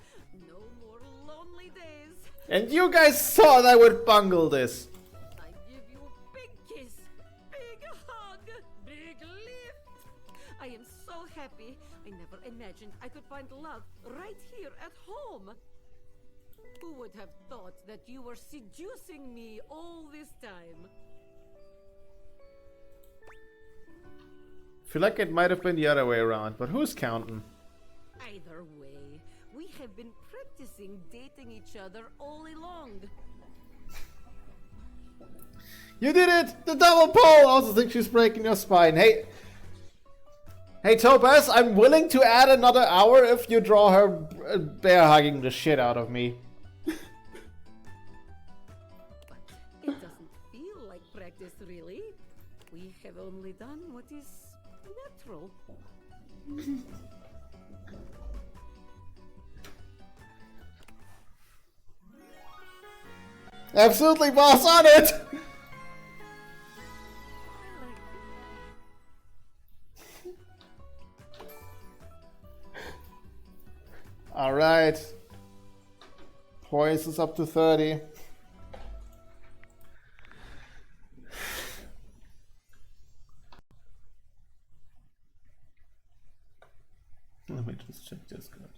No more lonely days. And you guys thought I would bungle this. I give you a big kiss, big hug, big lift. I am so happy. I never imagined I could find love right here at home. Who would have thought that you were seducing me all this time? Feel like it might have been the other way around, but who's counting? Either way, we have been practicing dating each other all along. You did it! The double pole! I also think she's breaking your spine. Hey, Topaz, I'm willing to add another hour if you draw her bear hugging the shit out of me. But it doesn't feel like practice, really. We have only done what is natural. Absolutely, boss, on it! Alright. Poise is up to 30. Let me just check Discord.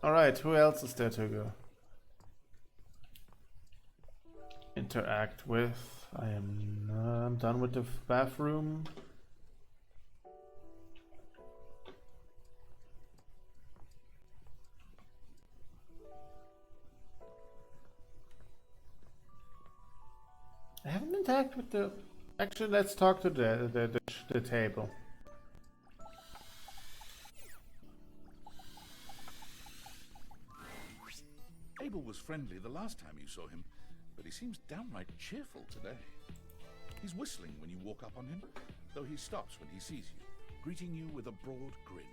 Alright, who else is there to go? Interact with. I'm done with the bathroom. I haven't interacted with the. Actually, let's talk to the table. Abel was friendly the last time you saw him, but he seems downright cheerful today. He's whistling when you walk up on him, though he stops when he sees you, greeting you with a broad grin.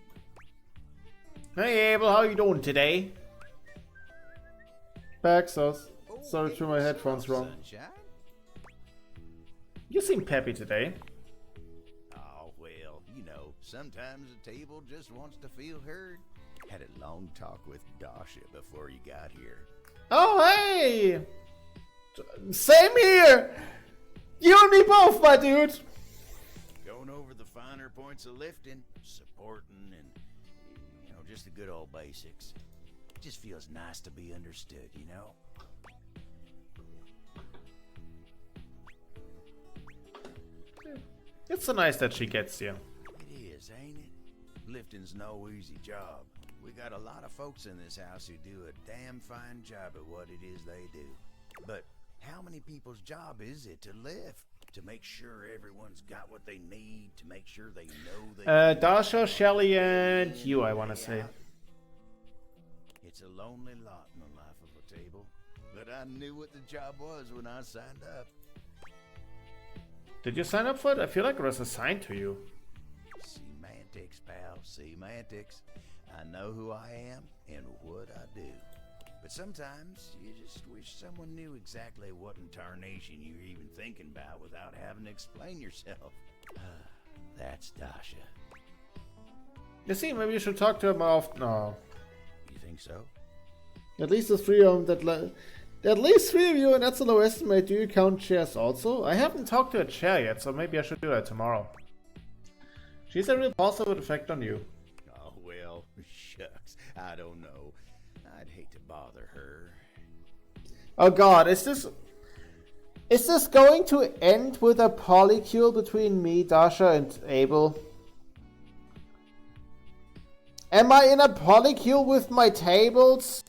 Hey Abel, how you doing today? Baxos. Sorry, threw my headphones wrong. Sunshine? You seem peppy today. Oh, well, you know, sometimes a table just wants to feel heard. Had a long talk with Dasha before you got here. Oh, hey! Same here! You and me both, my dude! Going over the finer points of lifting, supporting, and, you know, just the good old basics. It just feels nice to be understood, you know? It's so nice that she gets you. It is, ain't it? Lifting's no easy job. We got a lot of folks in this house who do a damn fine job at what it is they do. But how many people's job is it to lift? To make sure everyone's got what they need, to make sure they know they Dasha, Shelly, and you, I want to say. It's a lonely lot in the life of a table. But I knew what the job was when I signed up. Did you sign up for it? I feel like it was assigned to you. Semantics, pal. Semantics. I know who I am and what I do. But sometimes you just wish someone knew exactly what in tarnation you're even thinking about without having to explain yourself. That's Dasha. You see, maybe you should talk to him more often. No. You think so? At least there's 3 of them at least 3 of you, and that's a low estimate. Do you count chairs also? I haven't talked to a chair yet, so maybe I should do that tomorrow. She's a real positive effect on you. Oh, well, shucks. I don't know. I'd hate to bother her. Oh god, is this going to end with a polycule between me, Dasha, and Abel? Am I in a polycule with my tables?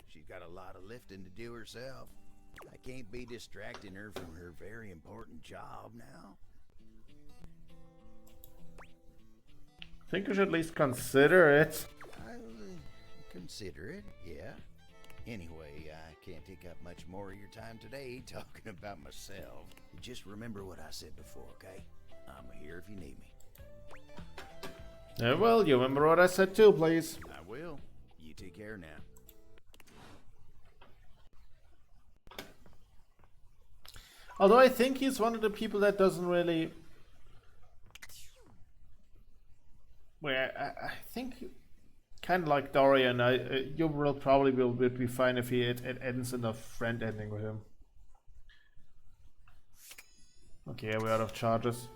She's got a lot of lifting to do herself. I can't be distracting her from her very important job now. I think you should at least consider it. I'll consider it, yeah. Anyway, I can't take up much more of your time today talking about myself. Just remember what I said before, okay? I'm here if you need me. Yeah, well, you remember what I said too, please. I will. You take care now. Although I think he's one of the people that doesn't really... Well, I think... Kind of like Dorian, you will probably be fine if it ends in a friend ending with him. Okay, we're out of charges.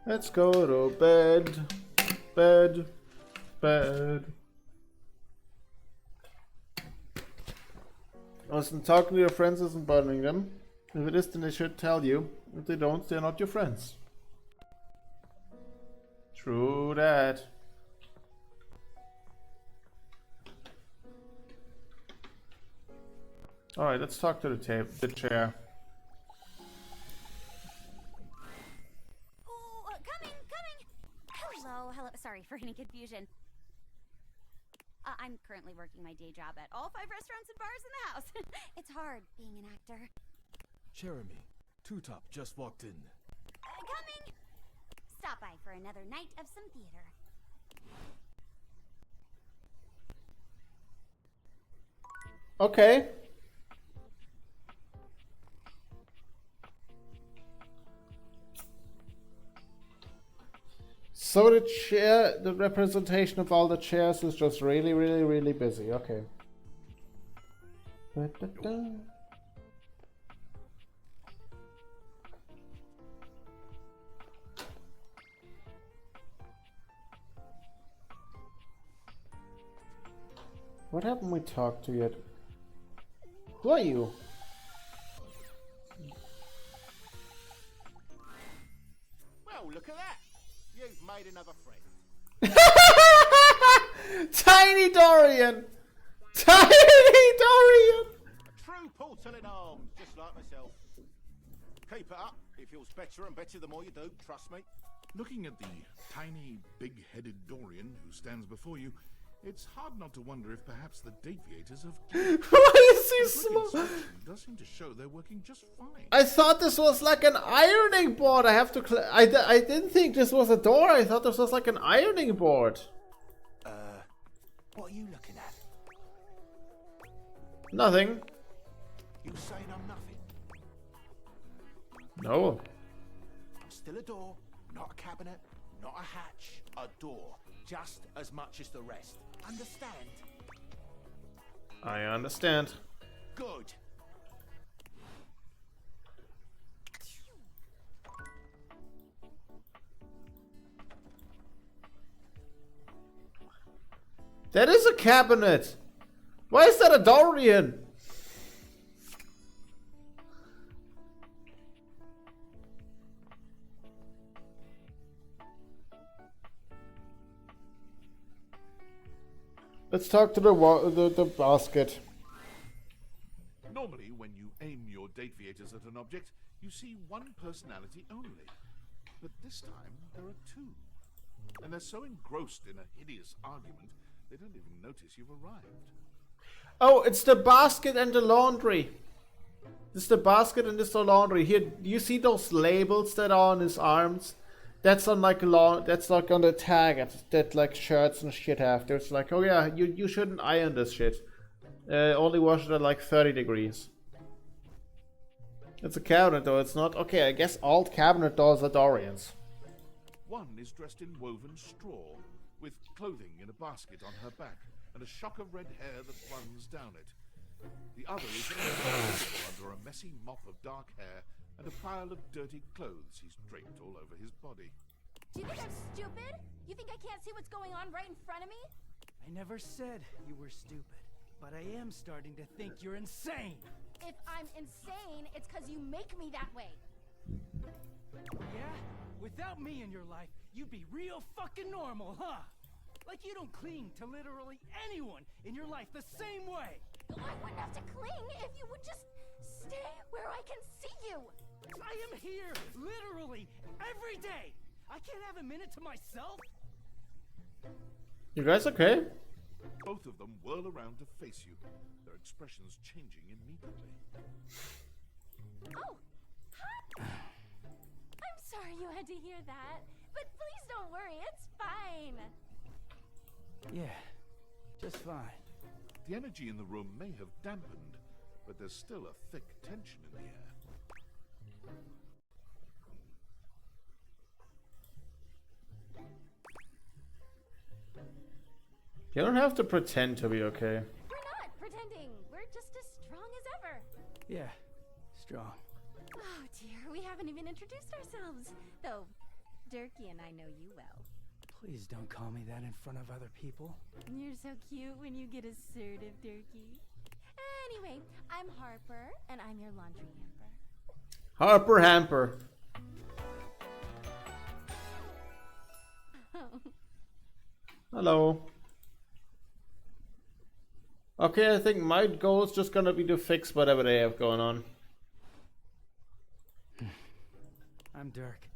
Let's go to bed. Bed. Bed. Listen, talking to your friends isn't bothering them. If it is, then they should tell you. If they don't, they're not your friends. True that. Alright, let's talk to the chair. Oh, coming! Hello. Sorry for any confusion. I'm currently working my day job at all 5 restaurants and bars in the house. It's hard being an actor. Jeremy, Two Top just walked in. Coming! Stop by for another night of some theater. Okay. So the representation of all the chairs is just really, really, really busy. Okay. Da-da-da. What haven't we talked to yet? Who are you? Well, look at that. You've made another friend. Tiny Dorian! Tiny Dorian! A true portal in arms, just like myself. Keep it up. It feels better and better the more you do, trust me. Looking at the tiny, big-headed Dorian who stands before you, it's hard not to wonder if perhaps the Deviators have... Why is he small? Does seem to show they're working just fine. I thought this was like an ironing board. I have to... I didn't think this was a door. I thought this was like an ironing board. What are you looking at? Nothing. You saying I'm nothing? No. I'm still a door, not a cabinet, not a hatch, a door. Just as much as the rest. Understand? I understand. Good. That is a cabinet. Why is that a Dorian? Let's talk to the basket. Normally, when you aim your Deviators at an object, you see one personality only. But this time, there are 2. And they're so engrossed in a hideous argument, they don't even notice you've arrived. Oh, it's the basket and the laundry. It's the basket and it's the laundry. Here, you see those labels that are on his arms? That's on like a law. That's like on the tag that like shirts and shit have. There's like, oh yeah, you shouldn't iron this shit. Only wash it at like 30 degrees. It's a cabinet though. It's not. Okay, I guess all cabinet doors are Dorians. One is dressed in woven straw, with clothing in a basket on her back, and a shock of red hair that runs down it. The other is under a messy mop of dark hair and a pile of dirty clothes he's draped all over his body. Do you think I'm stupid? You think I can't see what's going on right in front of me? I never said you were stupid, but I am starting to think you're insane. If I'm insane, it's because you make me that way. Yeah? Without me in your life, you'd be real fucking normal, huh? Like you don't cling to literally anyone in your life the same way. I wouldn't have to cling if you would just stay where I can see you. I am here literally every day. I can't have a minute to myself. You guys okay? Both of them whirl around to face you, their expressions changing immediately. Oh, hi. I'm sorry you had to hear that, but please don't worry, it's fine. Yeah, just fine. The energy in the room may have dampened, but there's still a thick tension in the air. You don't have to pretend to be okay. We're not pretending. We're just as strong as ever. Yeah, strong. Oh dear, we haven't even introduced ourselves. Though, Durkee and I know you well. Please don't call me that in front of other people. You're so cute when you get assertive, Durkee. Anyway, I'm Harper, and I'm your laundry hamper. Harper Hamper. Hello. Okay, I think my goal is just gonna be to fix whatever they have going on. I'm Dirk.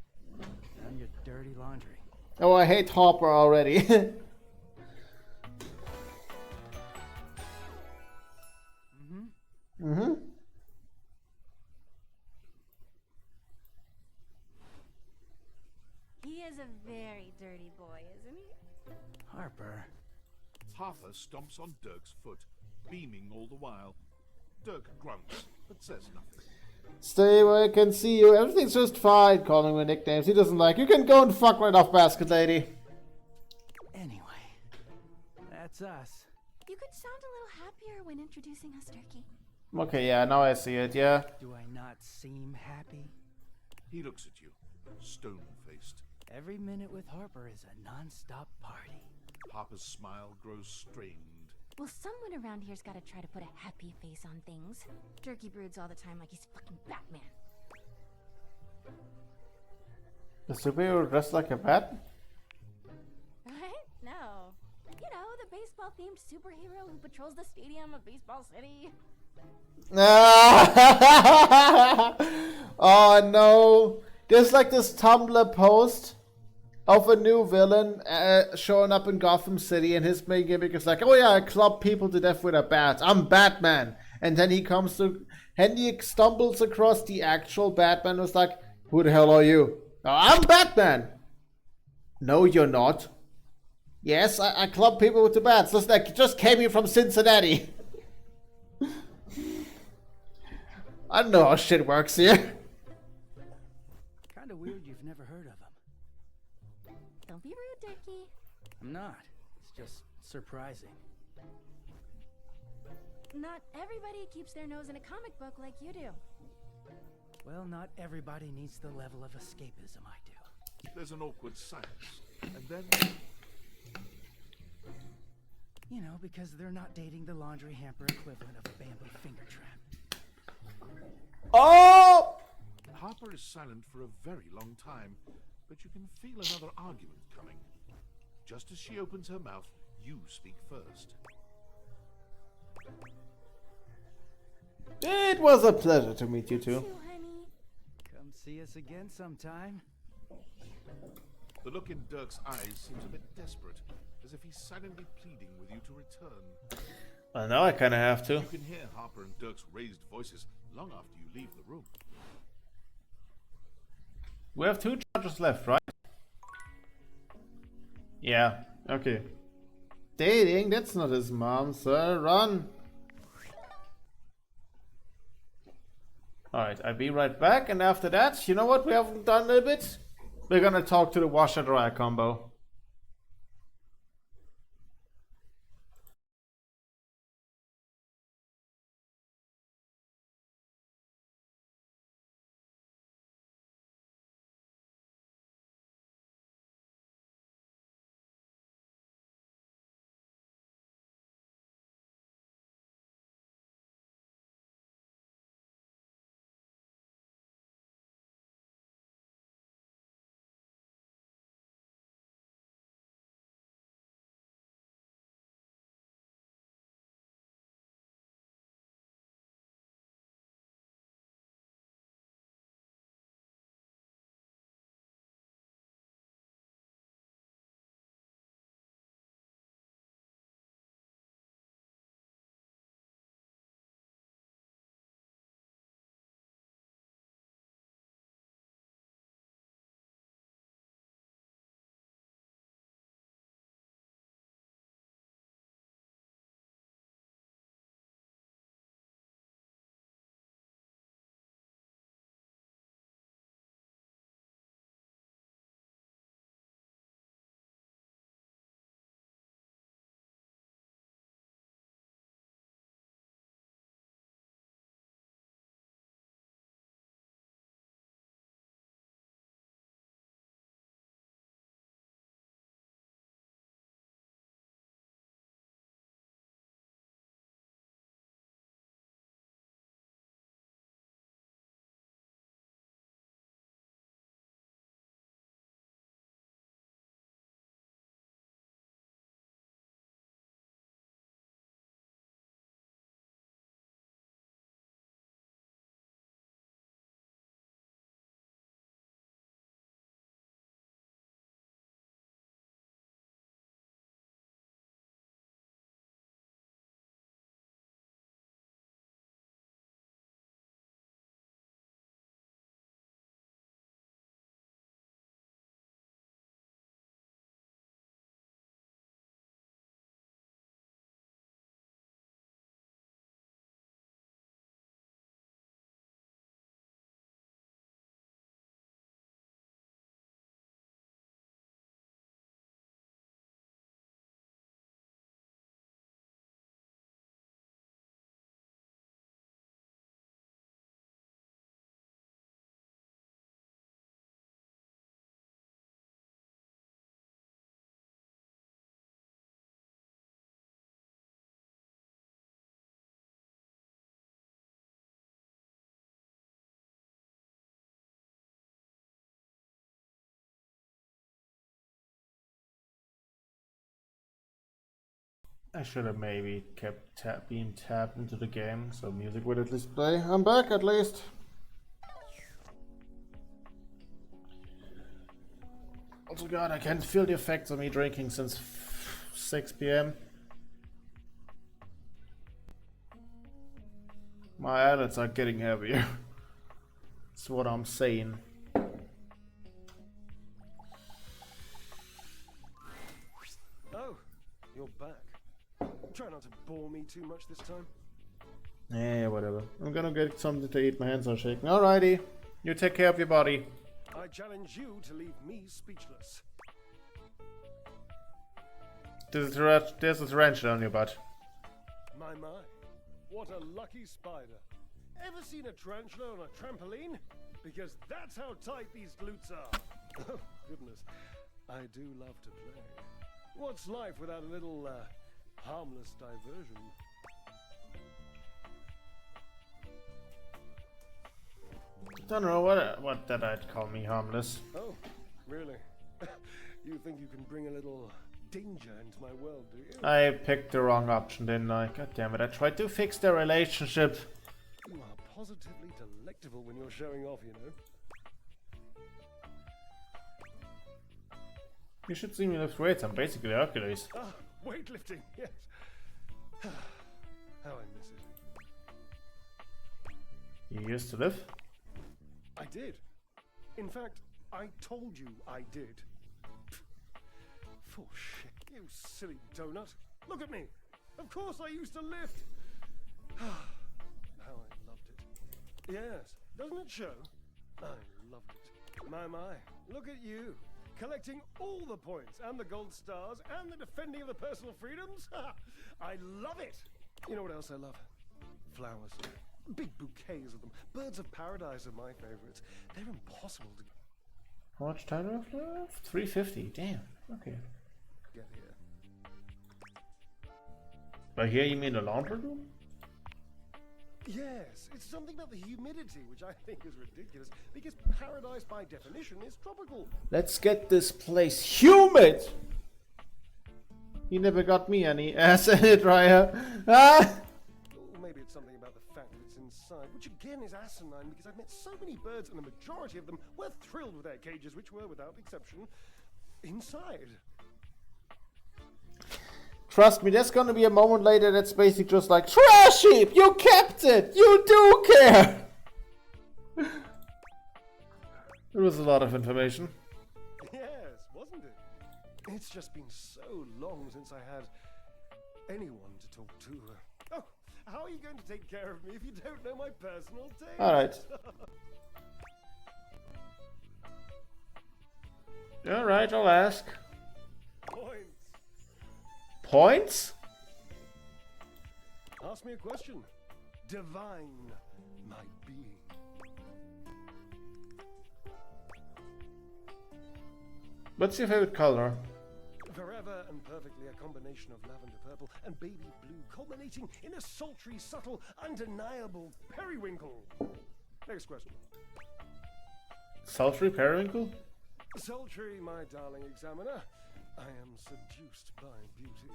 I'm your dirty laundry. Oh, I hate Harper already. Mm-hmm. He is a very dirty boy, isn't he? Harper. Harper stomps on Dirk's foot, beaming all the while. Dirk grunts, but says nothing. Stay where I can see you. Everything's just fine. Calling me nicknames he doesn't like. You can go and fuck right off, basket lady. Anyway, that's us. You could sound a little happier when introducing us, Durkee. Okay, yeah, now I see it, yeah. Do I not seem happy? He looks at you, stone-faced. Every minute with Harper is a non-stop party. Harper's smile grows strained. Well, someone around here's gotta try to put a happy face on things. Durkee broods all the time like he's fucking Batman. The superhero dressed like a bat? Right? No. You know, the baseball-themed superhero who patrols the stadium of Baseball City. Oh no. There's like this Tumblr post of a new villain showing up in Gotham City, and his main gimmick is like, oh yeah, I club people to death with a bat. I'm Batman. And then he stumbles across the actual Batman, who's like, who the hell are you? Oh, I'm Batman. No, you're not. Yes, I club people with the bats. Listen, I just came here from Cincinnati. I don't know how shit works here. Kinda weird you've never heard of him. Don't be rude, Durkee. I'm not. It's just surprising. Not everybody keeps their nose in a comic book like you do. Well, not everybody needs the level of escapism I do. There's an awkward silence, and then... You know, because they're not dating the laundry hamper equivalent of a bamboo finger trap. Oh! Harper is silent for a very long time, but you can feel another argument coming. Just as she opens her mouth, you speak first. It was a pleasure to meet you two. Come see us again sometime. The look in Dirk's eyes seems a bit desperate, as if he's silently pleading with you to return. Well, now I kind of have to. You can hear Harper and Dirk's raised voices long after you leave the room. We have 2 charges left, right? Yeah, okay. Dating? That's not his mom, sir. Run! Alright, I'll be right back, and after that, you know what we haven't done a little bit? We're gonna talk to the washer dryer combo. I should have maybe kept being tapped into the game, so music would at least play. I'm back at least. Also, God, I can feel the effects of me drinking since 6 p.m. My eyelids are getting heavier. That's what I'm saying. Oh, you're back. Try not to bore me too much this time. Yeah, whatever. I'm gonna get something to eat. My hands are shaking. Alrighty. You take care of your body. I challenge you to leave me speechless. There's a tarantula on your butt. My. What a lucky spider. Ever seen a tarantula on a trampoline? Because that's how tight these glutes are. Oh, goodness. I do love to play. What's life without a little, harmless diversion? Don't know what that I'd call me harmless. Oh, really? You think you can bring a little danger into my world, do you? I picked the wrong option, didn't I? God damn it, I tried to fix their relationship. You are positively delectable when you're showing off, you know. You should see me lift weights, I'm basically Hercules. Ah, weightlifting, yes. How I miss it. You used to live? I did. In fact, I told you I did. For shit, you silly donut. Look at me. Of course I used to lift. How I loved it. Yes, doesn't it show? I loved it. My, look at you. Collecting all the points and the gold stars and the defending of the personal freedoms. I love it. You know what else I love? Flowers. Big bouquets of them. Birds of paradise are my favorites. They're impossible to How much time do I have left? 350. Damn. Okay. get here. By here you mean the laundry room? Yes, it's something about the humidity, which I think is ridiculous, because paradise by definition is tropical. Let's get this place humid! You never got me any ass dryer. Ah! Or maybe it's something about the fact that it's inside, which again is asinine, because I've met so many birds and the majority of them were thrilled with their cages, which were, without exception, inside. Trust me, there's gonna be a moment later that's basically just like, trash heap! You kept it! You do care! It was a lot of information. Yes, wasn't it? It's just been so long since I had anyone to talk to. Oh, how are you going to take care of me if you don't know my personal taste? Alright. Alright, I'll ask. Points. Points? Ask me a question. Divine my being. What's your favorite color? Forever and perfectly a combination of lavender purple and baby blue, culminating in a sultry, subtle, undeniable periwinkle. Next question. Sultry periwinkle? Sultry, my darling examiner. I am seduced by beauty.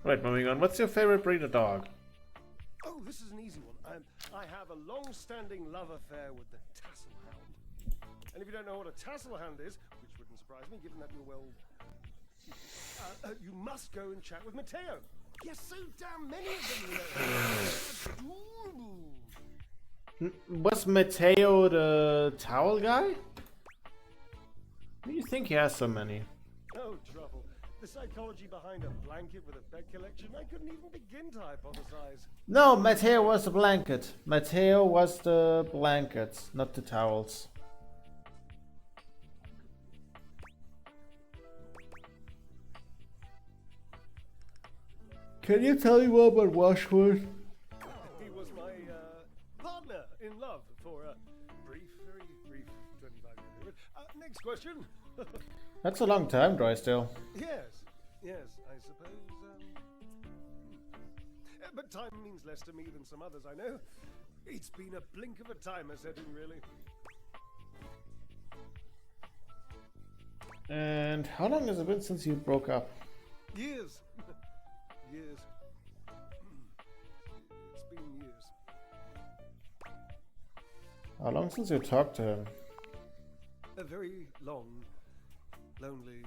Right, moving on. What's your favorite breed of dog? Oh, this is an easy one. I have a long-standing love affair with the tassel hound. And if you don't know what a tassel hound is, which wouldn't surprise me, given that you're well... you must go and chat with Mateo. Yes, so damn many of them, you know. Was Mateo the towel guy? Why do you think he has so many? No trouble. The psychology behind a blanket with a bed collection, I couldn't even begin to hypothesize. No, Mateo was the blanket. Mateo was the blankets, not the towels. Can you tell me more about Washwood? He was my partner in love for a brief, very brief 25-year period. Next question. That's a long time, Drysdale. Yes, I suppose. But time means less to me than some others I know. It's been a blink of a timer setting, really. And how long has it been since you broke up? Years. Years. It's been years. How long since you talked to him? A very long, lonely,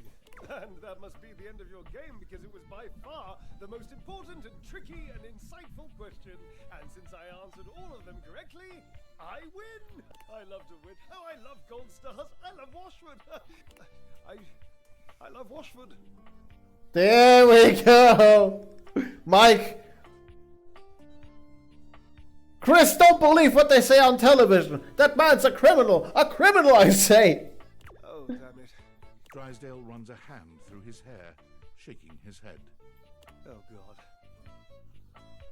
and that must be the end of your game because it was by far the most important and tricky and insightful question. And since I answered all of them correctly, I win. I love to win. Oh, I love gold stars. I love Washwood. I love Washwood. There we go! Mike! Chris, don't believe what they say on television! That man's a criminal! A criminal, I say! Oh, damn it. Drysdale runs a hand through his hair, shaking his head. Oh, God.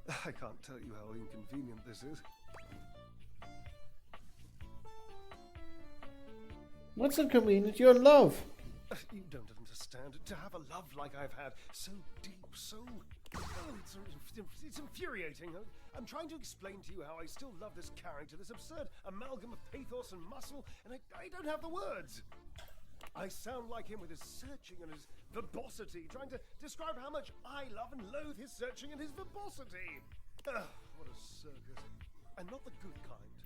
I can't tell you how inconvenient this is. What's inconvenient? You're in love. You don't understand. To have a love like I've had, so deep, so... Oh, it's infuriating. I'm trying to explain to you how I still love this character, this absurd amalgam of pathos and muscle, and I don't have the words. I sound like him with his searching and his verbosity, trying to describe how much I love and loathe his searching and his verbosity. What a circus. And not the good kind.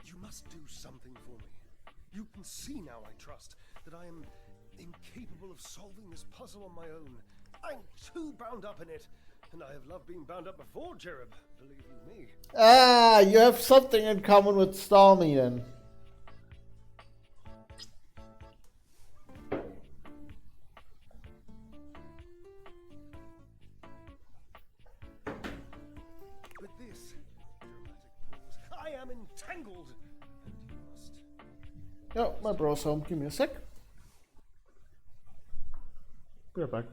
You must do something for me. You can see now, I trust, that I am incapable of solving this puzzle on my own. I'm too bound up in it, and I have loved being bound up before, Cherub, believe you me. Ah, you have something in common with Stormy then. mangled. And you must. Yo, my bro's home. Give me a sec. Be right back.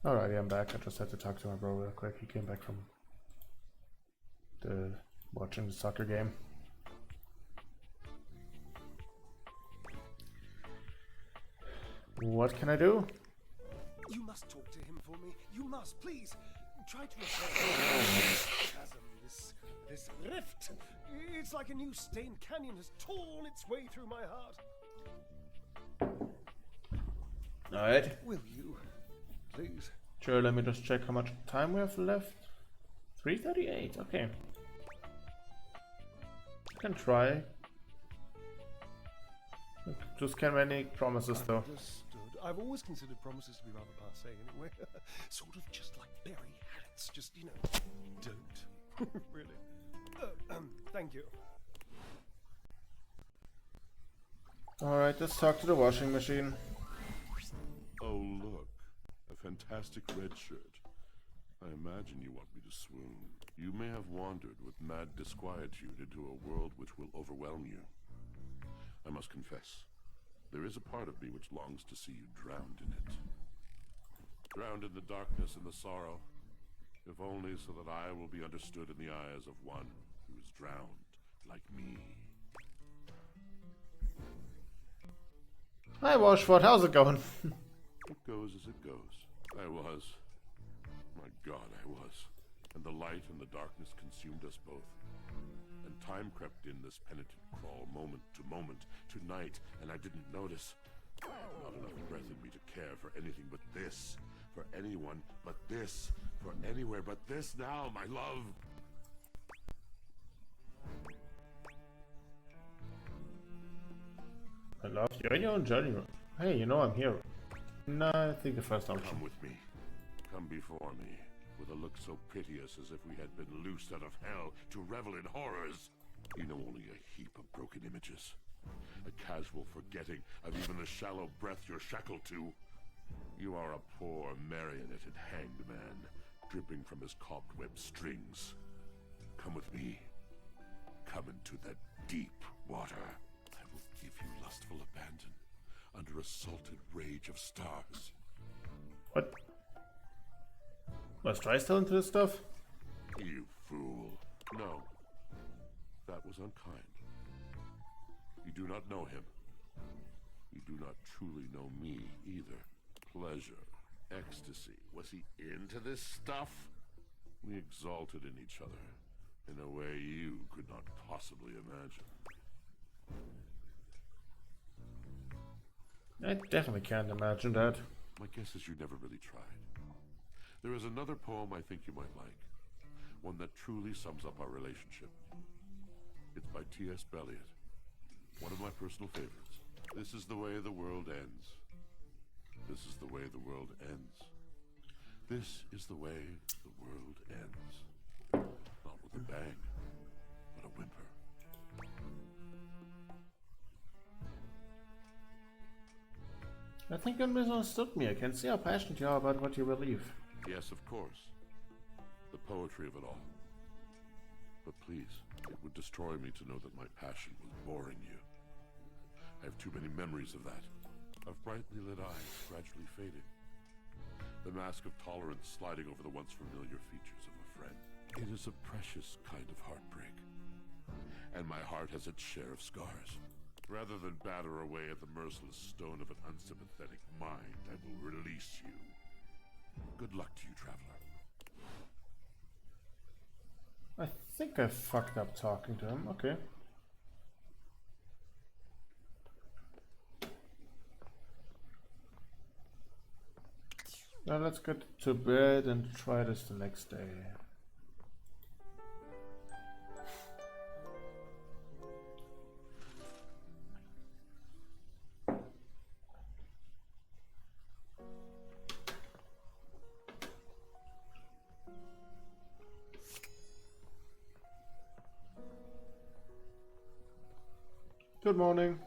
Alrighty, I'm back. I just had to talk to my bro real quick. He came back from watching the soccer game. What can I do? You must talk to him for me. You must, please. Try to repair this chasm, this rift. It's like a new stained canyon has torn its way through my heart. Alright. Will you, please? Sure, let me just check how much time we have left. 3:38, okay. I can try. Just can't make any promises though. Understood. I've always considered promises to be rather passé anyway. Sort of just like Barry Hats, just, you know, don't. Really. Thank you. Alright, let's talk to the washing machine. Oh, look. A fantastic red shirt. I imagine you want me to swoon. You may have wandered with mad disquietude into a world which will overwhelm you. I must confess, there is a part of me which longs to see you drowned in it. Drowned in the darkness and the sorrow, if only so that I will be understood in the eyes of one who is drowned like me. Hi Washford, how's it going? It goes as it goes. I was. My God, I was. And the light and the darkness consumed us both. And time crept in this penitent crawl moment to moment, to night, and I didn't notice. I have not enough breath in me to care for anything but this. For anyone but this. For anywhere but this now, my love. I love you. You're in your own journey. Hey, you know I'm here. No, I think the first option. Come with me. Come before me. With a look so piteous as if we had been loosed out of hell to revel in horrors. You know only a heap of broken images. A casual forgetting of even the shallow breath you're shackled to. You are a poor marionetted hanged man, dripping from his cobweb strings. Come with me. Come into that deep water. I will give you lustful abandon under a salted rage of stars. What? Was Try still into this stuff? You fool. No. That was unkind. You do not know him. You do not truly know me either. Pleasure, ecstasy. Was he into this stuff? We exalted in each other in a way you could not possibly imagine. I definitely can't imagine that. My guess is you never really tried. There is another poem I think you might like. One that truly sums up our relationship. It's by T.S. Eliot. One of my personal favorites. This is the way the world ends. This is the way the world ends. This is the way the world ends. Not with a bang, but a whimper. I think you misunderstood me. I can see how passionate you are about what you believe. Yes, of course. The poetry of it all. But please, it would destroy me to know that my passion was boring you. I have too many memories of that. Of brightly lit eyes gradually fading. The mask of tolerance sliding over the once familiar features of a friend. It is a precious kind of heartbreak. And my heart has its share of scars. Rather than batter away at the merciless stone of an unsympathetic mind, I will release you. Good luck to you, traveler. I think I fucked up talking to him. Okay. Now let's get to bed and try this the next day. Good morning.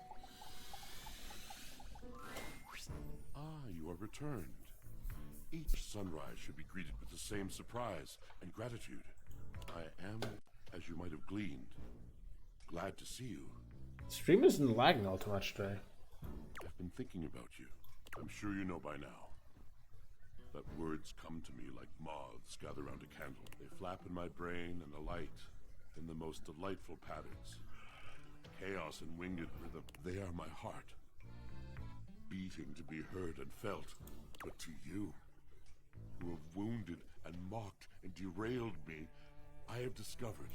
Ah, you are returned. Each sunrise should be greeted with the same surprise and gratitude. I am, as you might have gleaned, glad to see you. Stream isn't lagging all too much today. I've been thinking about you. I'm sure you know by now. that words come to me like moths gather round a candle. They flap in my brain and alight in the most delightful patterns. Chaos and winged rhythm, they are my heart, beating to be heard and felt. But to you, who have wounded and mocked and derailed me, I have discovered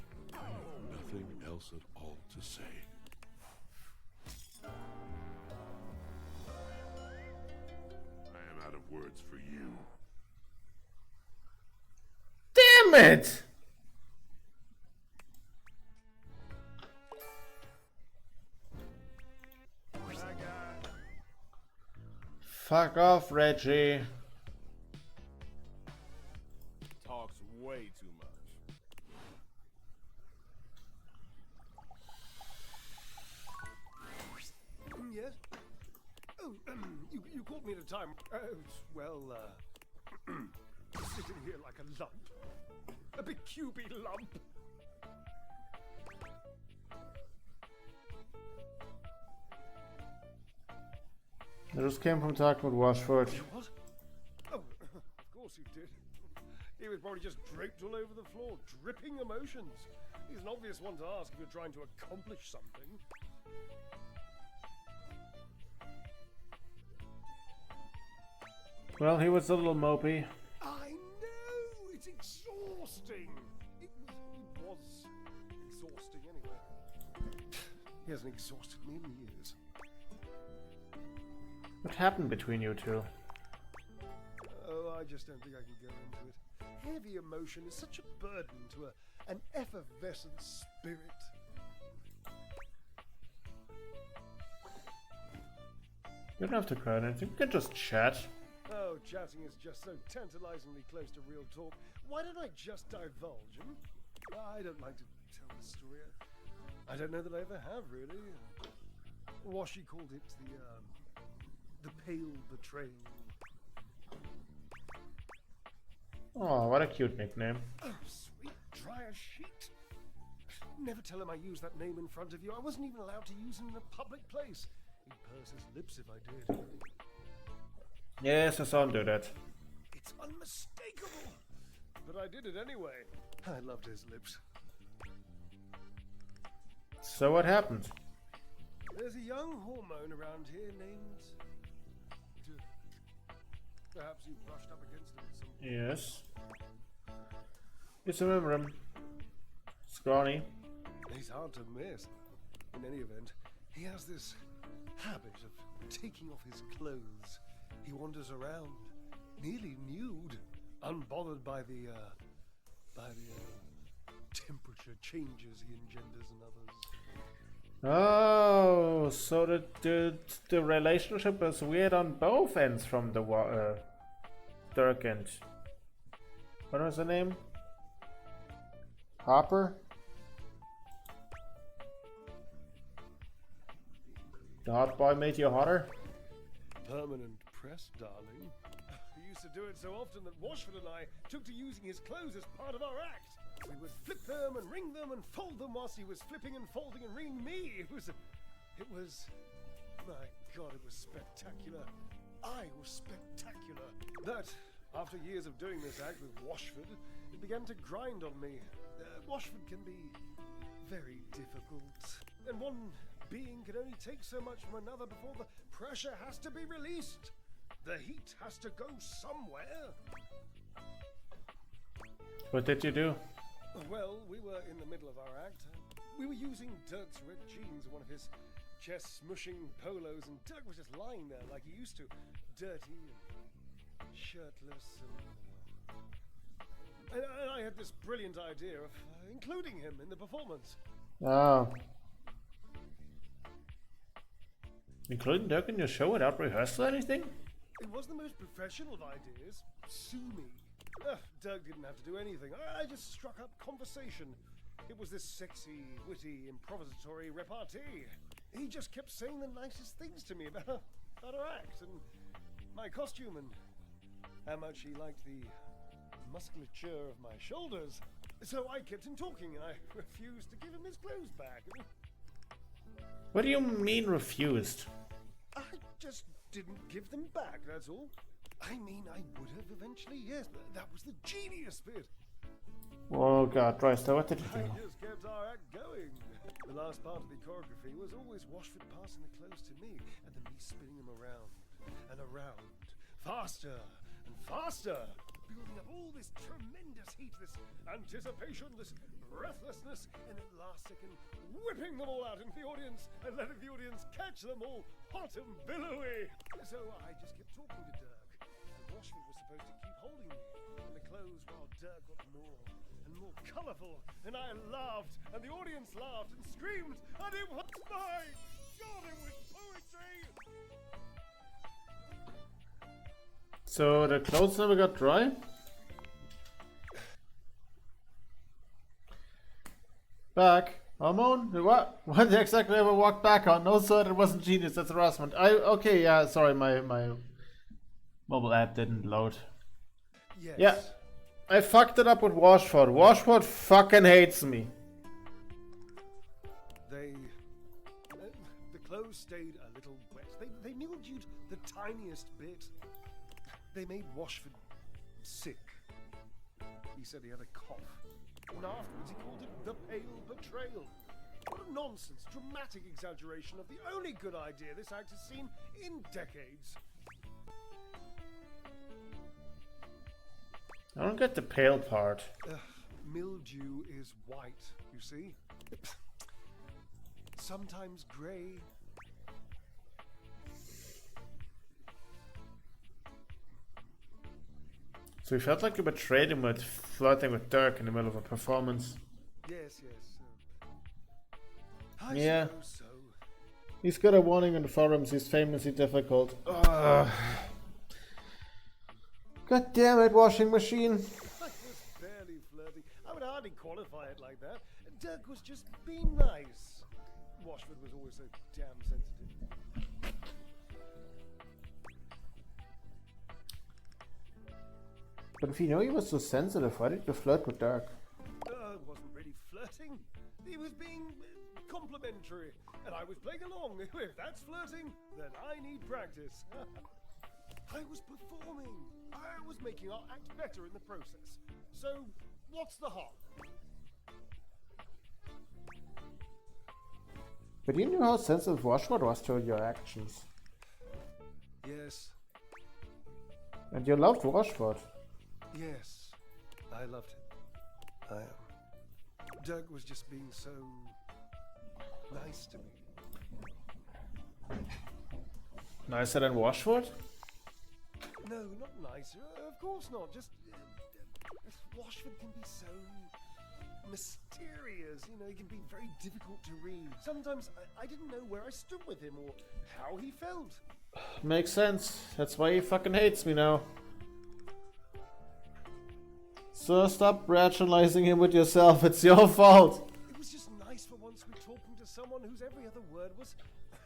nothing else at all to say. I am out of words for you. Damn it! Fuck off, Reggie. Talks way too much. Yes? Oh, you caught me at a time. Well, sitting here like a lump. A big cubey lump. I just came from talking with Washford. What? Oh, of course you did. He was probably just draped all over the floor, dripping emotions. He's an obvious one to ask if you're trying to accomplish something. Well, he was a little mopey. I know! It's exhausting! It was exhausting anyway. He hasn't exhausted me in years. What happened between you two? Oh, I just don't think I can go into it. Heavy emotion is such a burden to an effervescent spirit. You don't have to cry or anything. You can just chat. Oh, chatting is just so tantalizingly close to real talk. Why don't I just divulge? I don't like to tell the story. I don't know that I ever have, really. Washi called it the pale betrayal. Oh, what a cute nickname. Oh, sweet, dry as sheet. Never tell him I used that name in front of you. I wasn't even allowed to use it in a public place. He'd purse his lips if I did. Yes, I saw him do that. It's unmistakable. But I did it anyway. I loved his lips. So what happened? There's a young hormone around here named... Perhaps you brushed up against him at some point. Yes. Yes, I remember him. Scrawny. He's hard to miss. In any event, he has this habit of taking off his clothes. He wanders around, nearly nude, unbothered by the temperature changes he engenders in others. Oh, so the relationship is weird on both ends from the Dirk and... What was the name? Hopper? The hot boy made you hotter? Permanent press, darling. He used to do it so often that Washford and I took to using his clothes as part of our act. We would flip them and wring them and fold them whilst he was flipping and folding and wringing me. It was, my God, it was spectacular. I was spectacular. But after years of doing this act with Washford, it began to grind on me. Washford can be very difficult. And one being can only take so much from another before the pressure has to be released. The heat has to go somewhere. What did you do? Well, we were in the middle of our act. We were using Dirk's red jeans and one of his chest-smushing polos, and Dirk was just lying there like he used to, dirty and shirtless, and I had this brilliant idea of including him in the performance. Oh. Including Dirk in your show without rehearsal or anything? It was the most professional of ideas. Sue me. Dirk didn't have to do anything. I just struck up conversation. It was this sexy, witty, improvisatory repartee. He just kept saying the nicest things to me about our act and my costume and how much he liked the musculature of my shoulders. So I kept him talking and I refused to give him his clothes back. What do you mean refused? I just didn't give them back, that's all. I mean, I would have eventually, yes, but that was the genius bit. Oh god, Royster, what did you do? I just kept our act going. The last part of the choreography was always Washford passing the clothes to me, and then me spinning them around and around, faster and faster, building up all this tremendous heat, this anticipation, this breathlessness, and at last second, whipping them all out into the audience and letting the audience catch them all hot and billowy. So I just kept talking to Dirk, and Washford was supposed to keep holding me in the clothes while Dirk got more and more colourful, and I laughed, and the audience laughed and screamed, and it was my God, it was poetry! So the clothes never got dry? Back. Hormone? What? What exactly ever walked back on? No sir, that wasn't genius, that's harassment. Okay, yeah, sorry, my mobile app didn't load. Yes. Yeah. I fucked it up with Washford. Washford fucking hates me. The clothes stayed a little wet. They mildewed the tiniest bit. They made Washford sick. He said he had a cough. And afterwards he called it the pale betrayal. What a nonsense, dramatic exaggeration of the only good idea this act has seen in decades. I don't get the pale part. Mildew is white, you see? Sometimes grey. So you felt like you betrayed him with flirting with Dirk in the middle of a performance. Yes. Yeah. suppose so. He's got a warning on the forums, he's famously difficult. God damn it, washing machine. I was barely flirty. I would hardly qualify it like that. Dirk was just being nice. Washford was always so damn sensitive. But if you know he was so sensitive, why did you flirt with Dirk? It wasn't really flirting. He was being complimentary. And I was playing along. If that's flirting, then I need practice. I was performing. I was making our act better in the process. So, what's the harm? But you knew how sensitive Washford was to your actions. Yes. And you loved Washford. Yes. I loved him. I am. Dirk was just being so nice to me. Nicer than Washford? No, not nicer. Of course not. Just Washford can be so mysterious. You know, he can be very difficult to read. Sometimes I didn't know where I stood with him or how he felt. Makes sense. That's why he fucking hates me now. So stop rationalizing him with yourself. It's your fault. It was just nice for once we're talking to someone whose every other word was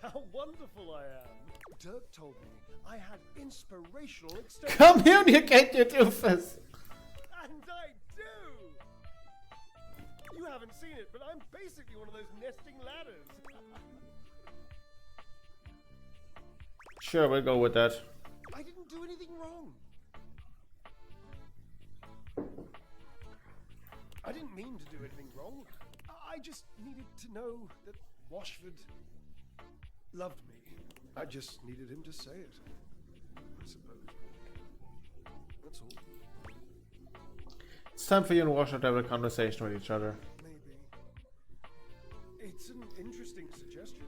how wonderful I am. Dirk told me I had inspirational extension. Communicate, you doofus! And I do! You haven't seen it, but I'm basically one of those nesting ladders. Sure, we'll go with that. I didn't do anything wrong. I didn't mean to do anything wrong. I just needed to know that Washford loved me. I just needed him to say it, I suppose. That's all. It's time for you and Washford to have a conversation with each other. Maybe. It's an interesting suggestion.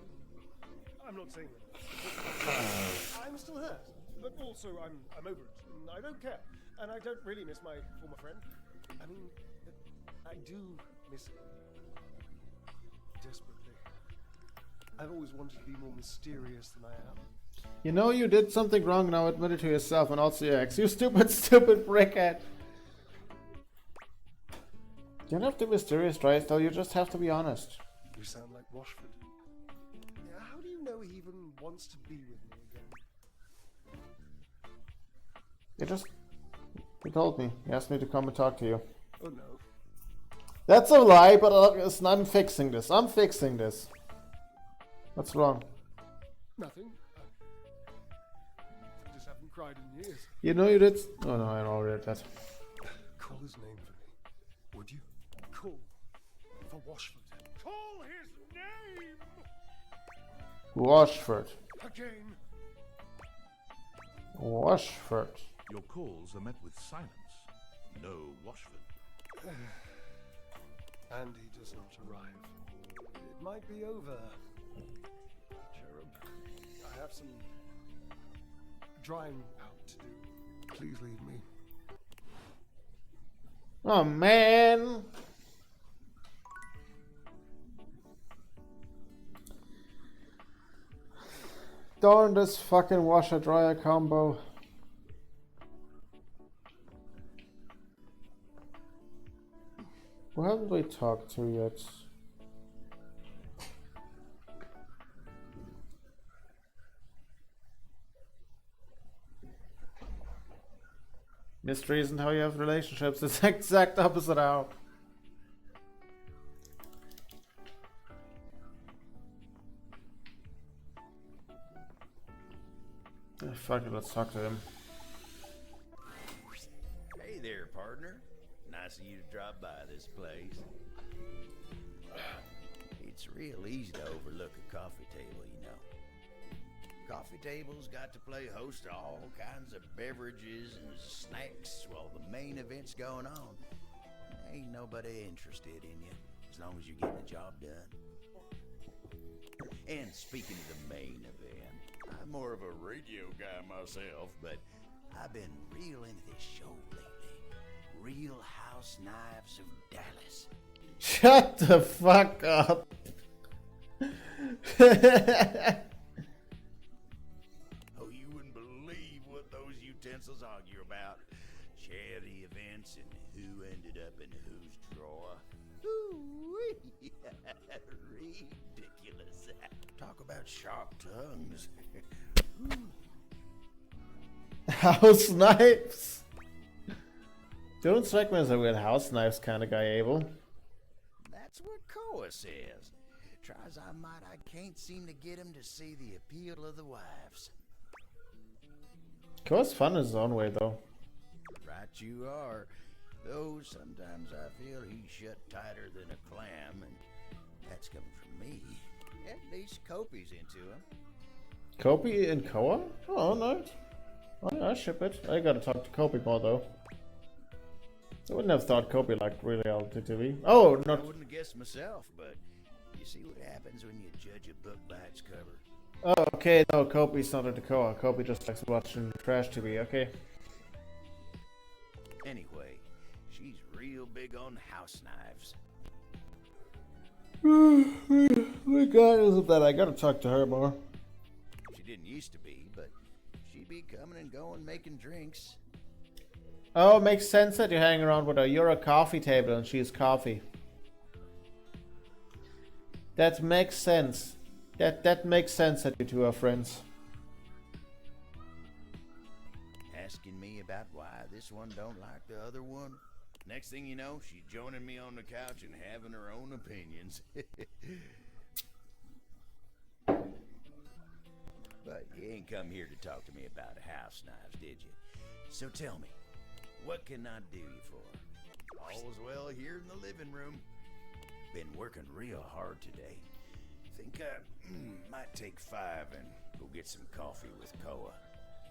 I'm not saying that. I'm still hurt, but also I'm over it, and I don't care. And I don't really miss my former friend. I mean, I do miss him. Desperately. I've always wanted to be more mysterious than I am. You know you did something wrong, now admit it to yourself and also your ex. You stupid, stupid brickhead. You don't have to be mysterious, Dries, though. You just have to be honest. You sound like Washford. How do you know he even wants to be with me again? He told me. He asked me to come and talk to you. Oh no. That's a lie, but listen, I'm fixing this. What's wrong? Nothing. Just haven't cried in years. You know you did. Oh no, I already did that. Call his name for me, would you? Call for Washford. Call his name Washford. again. Washford. Your calls are met with silence. No Washford. And he does not arrive. It might be over, Cherub. I have some drying out to do. Please leave me. Oh man. Darn this fucking washer dryer combo. Who haven't we talked to yet? Mystery isn't how you have relationships, it's the exact opposite how. Fuck it, let's talk to him. Hey there, partner. Nice of you to drop by this place. It's real easy to overlook a coffee table, you know. Coffee tables got to play host to all kinds of beverages and snacks while the main event's going on. Ain't nobody interested in you, as long as you're getting the job done. And speaking of the main event, I'm more of a radio guy myself, but I've been real into this show lately. Real House Knives of Dallas. Shut the fuck up. Oh, you wouldn't believe what those utensils argue about. Charity events and who ended up in whose drawer. Ooh-wee. Ridiculous. Talk about sharp tongues. House knives? Don't strike me as a real house knives kind of guy, Abel. That's what Koa says. Try as I might, I can't seem to get him to see the appeal of the wives. Koa's fun in his own way, though. Right you are. Though sometimes I feel he's shut tighter than a clam, and that's coming from me. At least Kopi's into him. Kopi and Koa? Oh, nice. I ship it. I gotta talk to Kopi more, though. I wouldn't have thought Kopi liked reality TV. Oh, I not... wouldn't have guessed myself, but you see what happens when you judge a book by its cover. Oh, okay, no, Kopi's not into Koa. Kopi just likes watching trash TV, okay. Anyway, she's real big on house knives. Regardless of that, I gotta talk to her more. She didn't used to be, but she'd be coming and going making drinks. Oh, it makes sense that you hang around with her. You're a coffee table and she's coffee. That makes sense. That makes sense that you two are friends. Asking me about why this one don't like the other one. Next thing you know, she's joining me on the couch and having her own opinions. But you ain't come here to talk to me about house knives, did you? So tell me, what can I do you for? All's well here in the living room. Been working real hard today. Think I might take 5 and go get some coffee with Koa.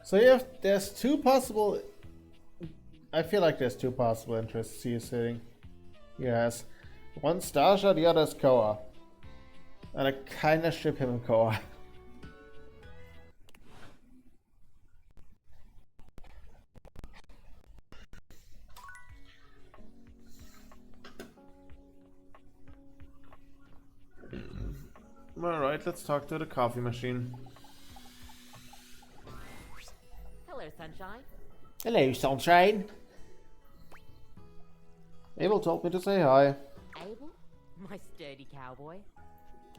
So yeah, there's two possible... I feel like there's two possible interests he is sitting. Yes. One's Dasha, the other's Koa. And I kinda ship him and Koa. Alright, let's talk to the coffee machine. Hello, Sunshine. Hello, Sunshine. Abel told me to say hi. Abel? My sturdy cowboy.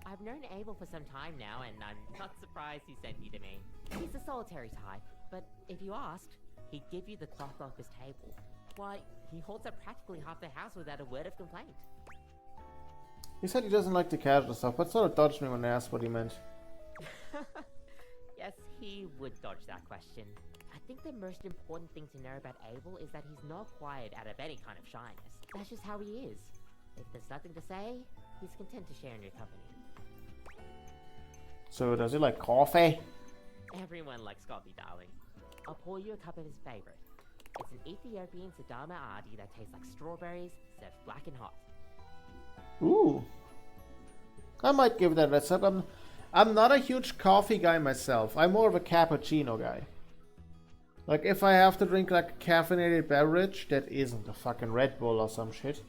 I've known Abel for some time now, and I'm not surprised he sent you to me. He's a solitary type, but if you asked, he'd give you the cloth off his table. Why, he holds up practically half the house without a word of complaint. He said he doesn't like the casual stuff, but sort of dodged me when I asked what he meant. Yes, he Freddy would dodge that question. I think the most important thing to know about Abel is that he's not quiet out of any kind of shyness. That's just how he is. If there's nothing to say, he's content to share in your company. So does he like coffee? Everyone likes coffee, darling. I'll pour you a cup of his favorite. It's an Ethiopian Sidama Adi that tastes like strawberries, served black and hot. Ooh. I might give that a recipe. I'm not a huge coffee guy myself. I'm more of a cappuccino guy. Like, if I have to drink like a caffeinated beverage that isn't a fucking Red Bull or some shit,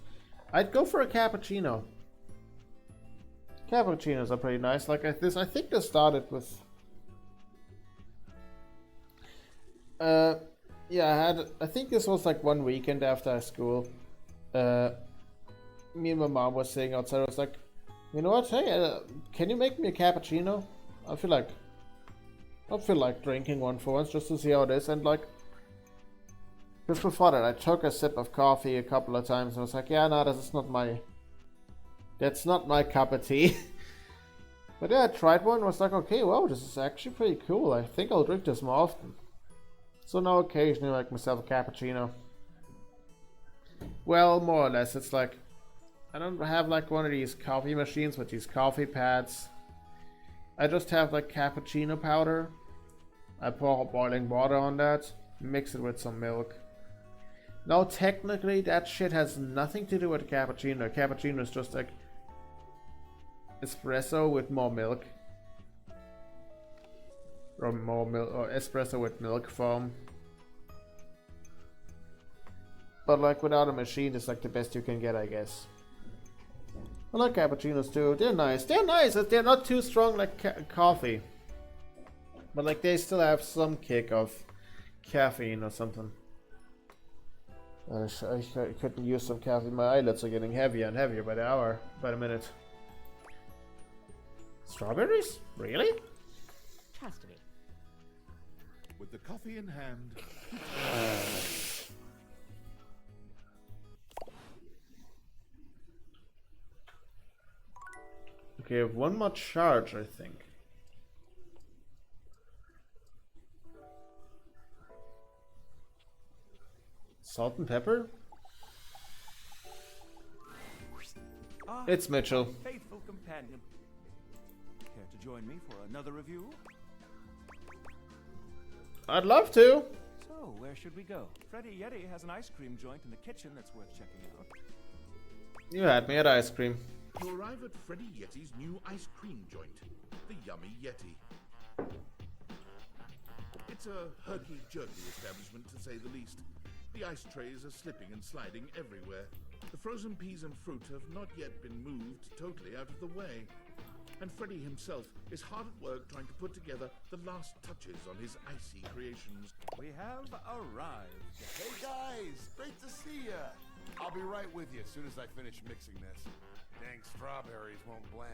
I'd go for a cappuccino. Cappuccinos are pretty nice. Like this, I think this started with... yeah, I think this was like one weekend after school. Me and my mom was sitting outside. I was like, you know what? Hey, can you make me a cappuccino? I feel like drinking one for once just to see how it is. And like, just before that, I took a sip of coffee a couple of times and I was like, yeah, no, that's not my cup of tea. But yeah, I tried one and was like, okay, wow, this is actually pretty cool. I think I'll drink this more often. So now occasionally I make myself a cappuccino. Well, more or less. It's like, I don't have like one of these coffee machines with these coffee pads. I just have like cappuccino powder. I pour boiling water on that, mix it with some milk. Now technically that shit has nothing to do with cappuccino. Cappuccino is just like espresso with more milk. Or more milk, or espresso with milk foam. But like without a machine, it's like the best you can get, I guess. I like cappuccinos too. They're nice. They're nice. They're not too strong like coffee. But like they still have some kick of caffeine or something. I couldn't use some caffeine. My eyelids are getting heavier and heavier by the hour, by the minute. Strawberries? Really? Trust me. With the coffee in hand. Okay, I have one more charge, I think. Salt and pepper? It's Mitchell. Faithful companion. Care to join me for another review? I'd love to. So, where should we go? Freddy Yeti has an ice cream joint in the kitchen that's worth checking out. You had me at ice cream. You arrive at Freddy Yeti's new ice cream joint, the Yummy Yeti. It's a herky-jerky establishment, to say the least. The ice trays are slipping and sliding everywhere. The frozen peas and fruit have not yet been moved totally out of the way. And Freddy himself is hard at work trying to put together the last touches on his icy creations. We have arrived. Hey guys, great to see ya. I'll be right with you as soon as I finish mixing this. Dang strawberries won't blend.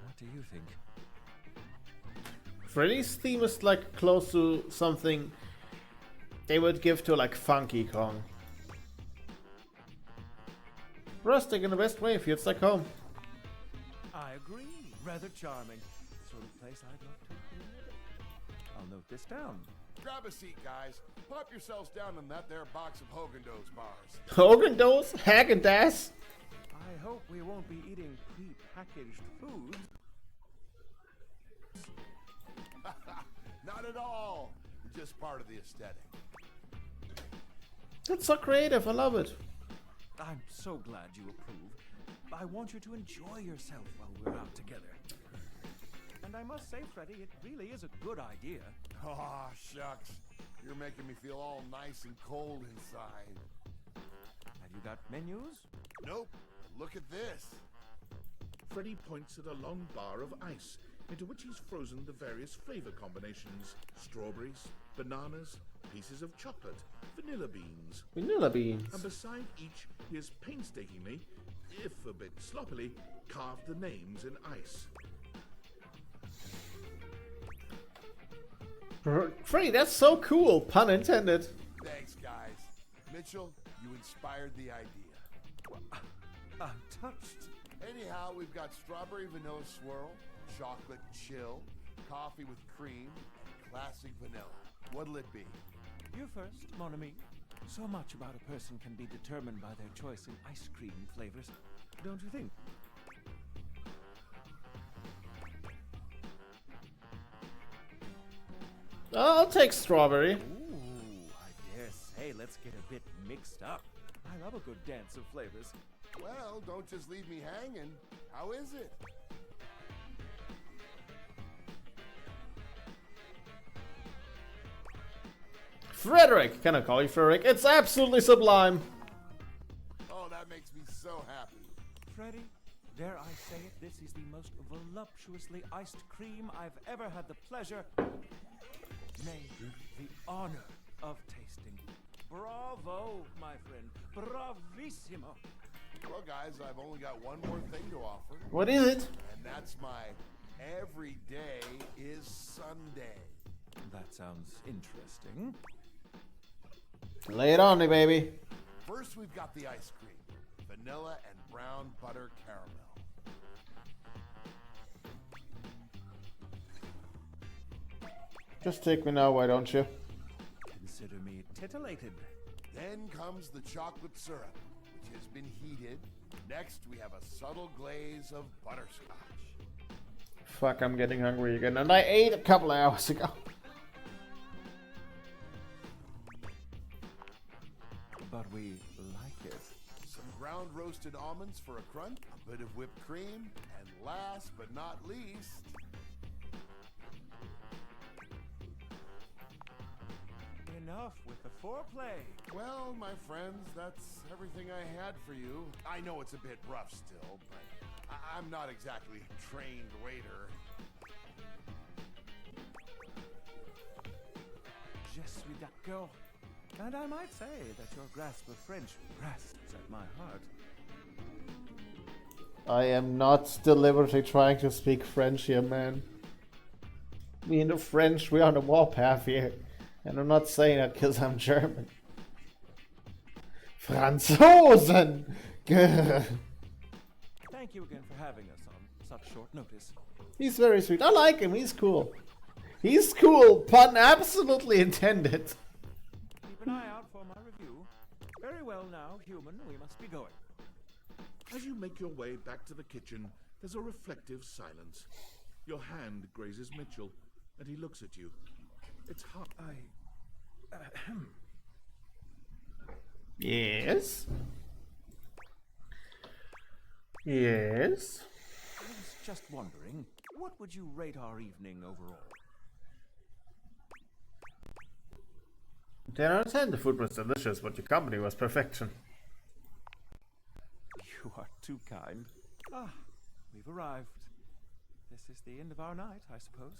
What do you think? Freddy's theme is like close to something they would give to like Funky Kong. Rustic in the best way, feels like home. I agree. Rather charming. Sort of place I'd love to visit. I'll note this down. Grab a seat, guys. Pop yourselves down in that there box of Haagen-Dazs bars. Haagen-Dazs? Häagen-Dazs? I hope we won't be eating pre-packaged food. Not at all. Just part of the aesthetic. That's so creative, I love it. I'm so glad you approve. I want you to enjoy yourself while we're out together. And I must say, Freddy, it really is a good idea. Aw, shucks. You're making me feel all nice and cold inside. Have you got menus? Nope. Look at this. Freddy points at a long bar of ice, into which he's frozen the various flavor combinations. Strawberries, bananas, pieces of chocolate, vanilla beans. Vanilla beans. And beside each, he has painstakingly, if a bit sloppily, carved the names in ice. Freddy, that's so cool, pun intended. Thanks, guys. Mitchell, you inspired the idea. I'm touched. Anyhow, we've got strawberry vanilla swirl, chocolate chill, coffee with cream, and classic vanilla. What'll it be? You first, mon ami. So much about a person can be determined by their choice in ice cream flavors, don't you think? I'll take strawberry. Ooh, I dare say, let's get a bit mixed up. I love a good dance of flavors. Well, don't just leave me hanging. How is it? Frederick! Can I call you Frederick? It's absolutely sublime! Oh, that makes me so happy. Freddy, dare I say it, this is the most voluptuously iced cream I've ever had the pleasure, nay, the honor of tasting. Bravo, my friend. Bravissimo. Well, guys, I've only got one more thing to offer. What is it? And that's my every day is Sunday. That sounds interesting. Lay it on me, baby. First, we've got the ice cream. Vanilla and brown butter caramel. Just take me now, why don't you? Consider me titillated. Then comes the chocolate syrup, which has been heated. Next, we have a subtle glaze of butterscotch. Fuck, I'm getting hungry again. And I ate a couple of hours ago. But we like it. Some ground roasted almonds for a crunch, a bit of whipped cream, and last but not least... Enough with the foreplay. Well, my friends, that's everything I had for you. I know it's a bit rough still, but I'm not exactly a trained waiter. Je suis d'accord. And I might say that your grasp of French rests at my heart. I am not deliberately trying to speak French here, man. Me and the French, we're on the warpath here. And I'm not saying that because I'm German. Franzosen! Grr. Thank you again for having us on such short notice. He's very sweet. I like him. He's cool. He's cool. Pun absolutely intended. Keep an eye out for my review. Very well now, human, we must be going. As you make your way back to the kitchen, there's a reflective silence. Your hand grazes Mitchell, and he looks at you. It's hot. Yes. Yes. I was just wondering, what would you rate our evening overall? 10 out of 10. The food was delicious, but your company was perfection. You are too kind. Ah, we've arrived. This is the end of our night, I suppose.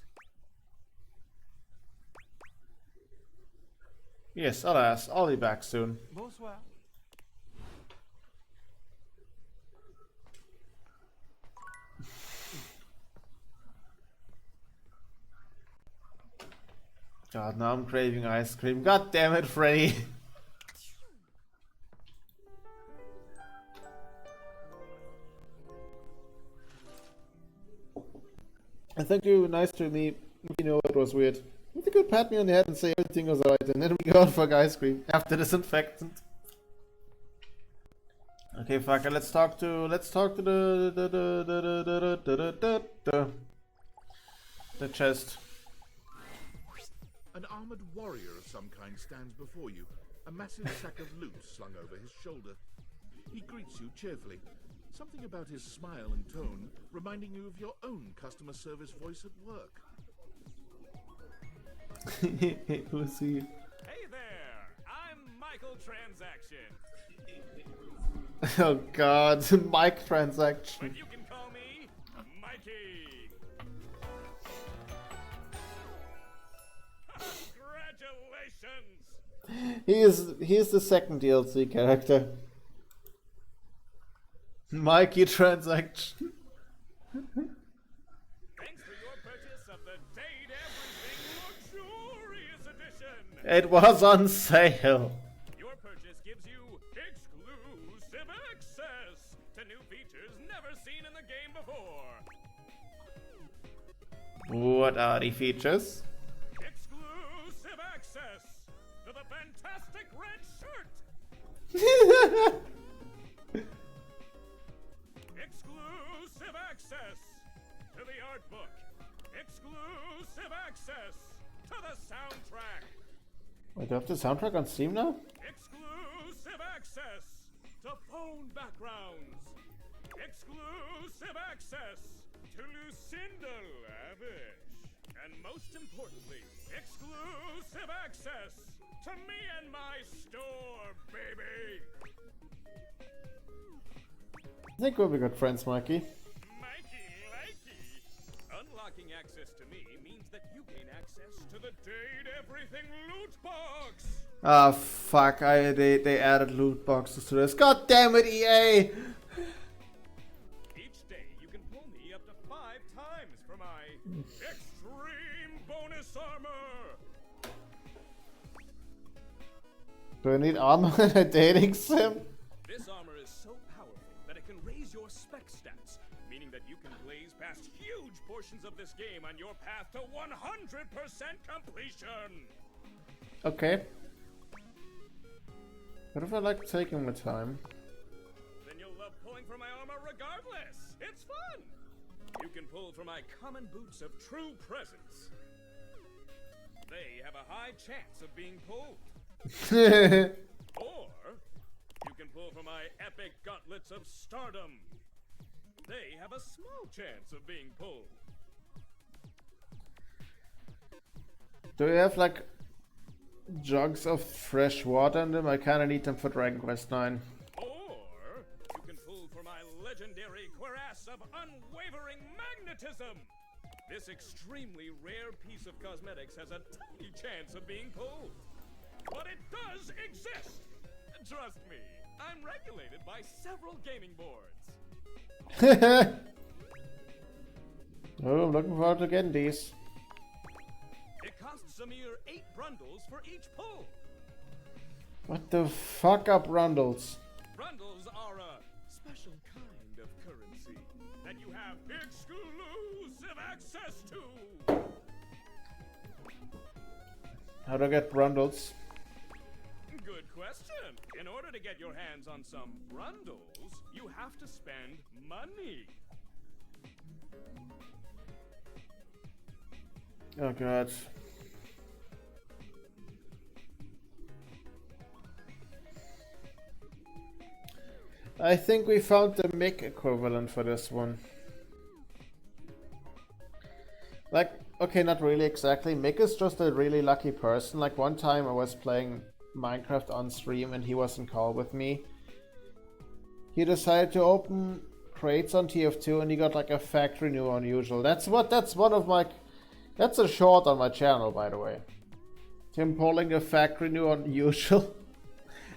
Yes, alas, I'll be back soon. Bonsoir. God, now I'm craving ice cream. God damn it, Freddy. And thank you, nice to meet. You know it was weird. You could pat me on the head and say everything was alright, and then we go out for ice cream after disinfectant. Okay, fuck it. Let's talk to the chest. An armored warrior of some kind stands before you, a massive sack of loot slung over his shoulder. He greets you cheerfully, something about his smile and tone reminding you of your own customer service voice at work. Who's he? Hey there, I'm Michael Transaction. Oh god, Mike Transaction. But you can call me Mikey. Congratulations! He is the second DLC character. Mikey Transaction. Thanks for your purchase of the Date Everything Luxurious Edition. It was on sale. Your purchase gives you exclusive access to new features never seen in the game before. What are the features? Exclusive access to the fantastic red shirt. Exclusive access to the art book. Exclusive access to the soundtrack. Wait, do I have the soundtrack on Steam now? Exclusive access to phone backgrounds. Exclusive access to Lucinda Lavish. And most importantly, exclusive access to me and my store, baby. I think we'll be good friends, Mikey. Mikey likey. Unlocking access to me means that you gain access to the Date Everything loot box. Ah, fuck! They added loot boxes to this. God damn it, EA! Each day you can pull me up to 5 times for my extreme bonus armor. Do I need armor in a dating sim? This armor is so powerful that it can raise your spec stats, meaning that you can blaze past huge portions of this game on your path to 100% completion. Okay. What if I like taking my time? Then you'll love pulling from my armor regardless. It's fun. You can pull from my common boots of true presence. They have a high chance of being pulled. Or you can pull from my epic gauntlets of stardom. They have a small chance of being pulled. Do you have like jugs of fresh water in them? I kinda need them for Dragon Quest 9. Or you can pull from my legendary cuirass of unwavering magnetism. This extremely rare piece of cosmetics has a tiny chance of being pulled. But it does exist! Trust me, I'm regulated by several gaming boards. Oh, I'm looking forward to getting these. It costs a mere 8 brundles for each pull. What the fuck up, Rundles? Brundles are a special kind of currency that you have exclusive access to. How do I get Rundles? Good question. In order to get your hands on some brundles, you have to spend money. Oh god. I think we found the Mick equivalent for this one. Like, okay, not really exactly. Mick is just a really lucky person. Like, one time I was playing Minecraft on stream and he was in call with me. He decided to open crates on TF2 and he got like a factory new unusual. That's one of my... That's a short on my channel, by the way. Him pulling a factory new unusual.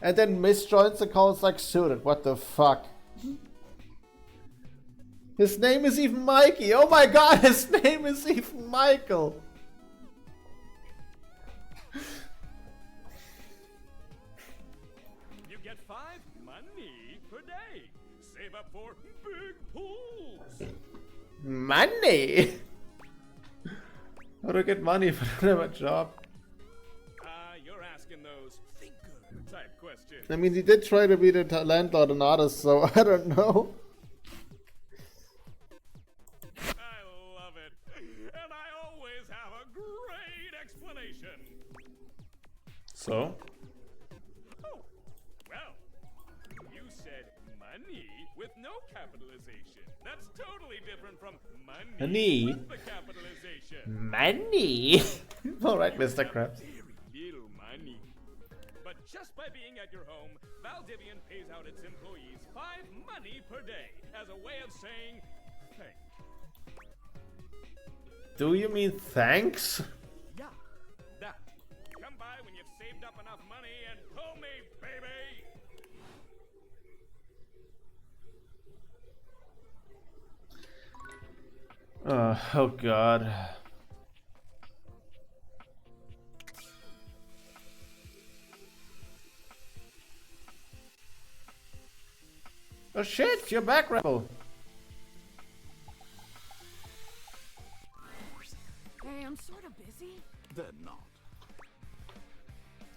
And then misjoins the call. It's like suited. What the fuck? His name is even Mikey. Oh my god, his name is even Michael. You get 5 money per day. Save up for big pools. Money? How do I get money if I don't have a job? You're asking those thinker type questions. I mean, he did try to be the landlord and artist, so I don't know. I love it. And I always have a great explanation. So? Oh, well, you said money with no capitalization. That's totally different from money Money? with the capitalization. Money? Alright, Mr. Krabs. Very little money. But just by being at your home, Valdivian pays out its employees 5 money per day as a way of saying thank. Do you mean thanks? Yeah, that. Come by when you've saved up enough money and pull me, baby! Oh god. Oh shit, you're back, Rebel. busy? They're not.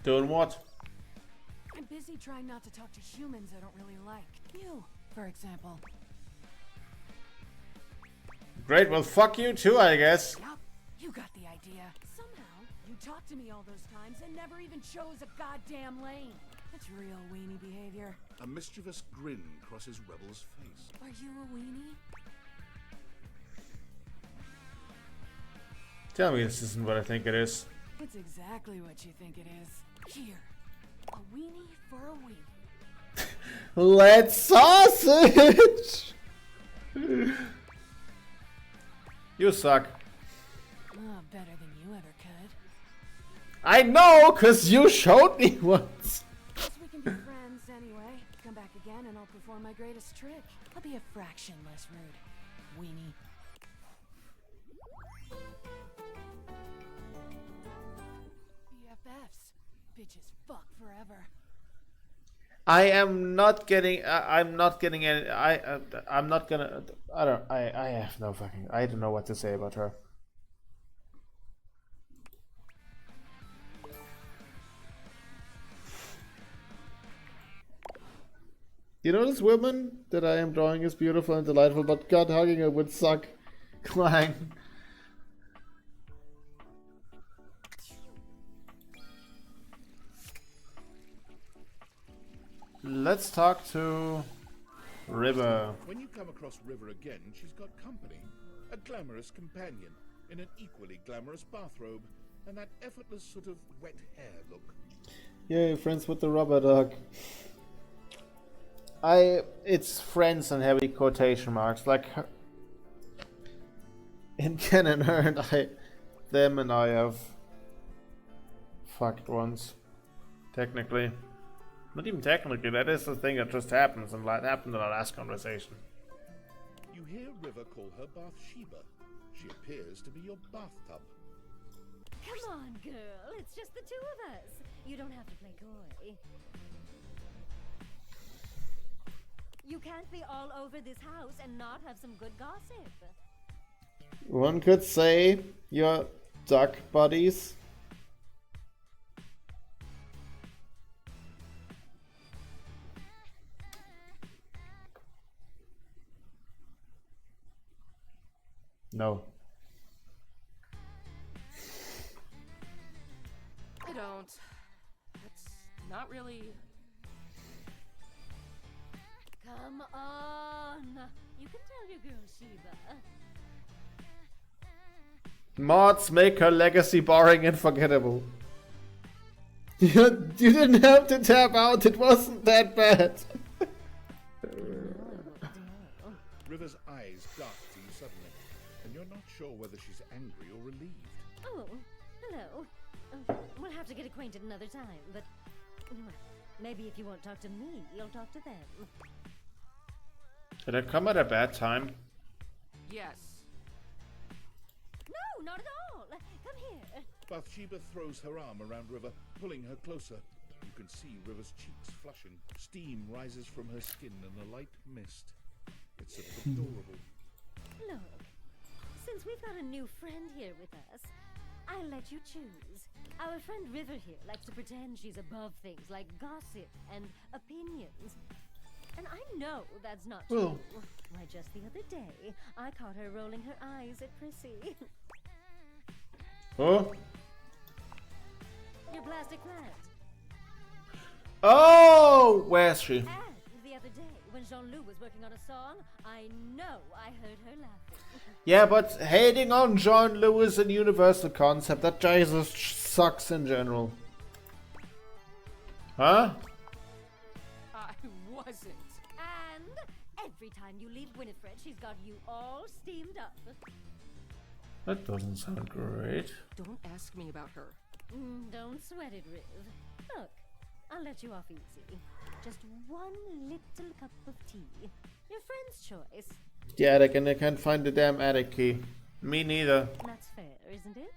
Doing what? I'm busy trying not to talk to humans I don't really like. You, for example. Great, well fuck you too, I guess. Yup, you got the idea. Somehow, you talked to me all those times and never even chose a goddamn lane. That's real weenie behavior. A mischievous grin crosses Rebel's face. Are you a weenie? Tell me this isn't what I think it is. It's exactly what you think it is. Here, a weenie for a weenie. Let's sausage! You suck. Oh, better than you ever could. I know, cause you showed me once. Guess we can be friends anyway. Come back again and I'll perform my greatest trick. I'll be a fraction less rude. Weenie. BFFs. Bitches fuck forever. I am not getting. I'm not getting any. I'm not gonna. I don't. I have no fucking. I don't know what to say about her. You know, this woman that I am drawing is beautiful and delightful, but God, hugging her would suck. Clang. Let's talk to River. When you come across River again, she's got company. A glamorous companion in an equally glamorous bathrobe and that effortless sort of wet hair look. Yay, friends with the rubber dog. It's friends and heavy quotation marks. Like, in Ken and her and them and I have fucked once. Technically. Not even technically, that is the thing that just happens and happened in our last conversation. You hear River call her Bathsheba. She appears to be your bathtub. Come on, girl. It's just the two of us. You don't have to play coy. You can't be all over this house and not have some good gossip. One could say you're duck buddies. No. I don't. It's not really. Come on. You can tell your girl Sheba. Mods make her legacy boring and forgettable. You didn't have to tap out, it wasn't that bad. River's eyes dart to you suddenly, and you're not sure whether she's angry or relieved. Oh, hello. We'll have to get acquainted another time, but maybe if you won't talk to me, you'll talk to them. Did I come at a bad time? Yes. No, not at all. Come here. Bathsheba throws her arm around River, pulling her closer. You can see River's cheeks flushing. Steam rises from her skin in a light mist. It's adorable. Look, since we've got a new friend here with us, I'll let you choose. Our friend River here likes to pretend she's above things like gossip and opinions. And I know that's not true. Why, just the other day, I caught her rolling her eyes at Prissy. Oh? Your plastic plant. Oh! Where's she? And the other day, when Jean-Loup was working on a song, I know I heard her laughing. Yeah, but hating on Jean-Loup is a universal concept. That Jesus sucks in general. Huh? I wasn't. And every time you leave Winifred, she's got you all steamed up. That doesn't sound great. Don't ask me about her. Don't sweat it, Riv. Look, I'll let you off easy. Just one little cup of tea. Your friend's choice. The attic, and I can't find the damn attic key. Me neither. That's fair, isn't it?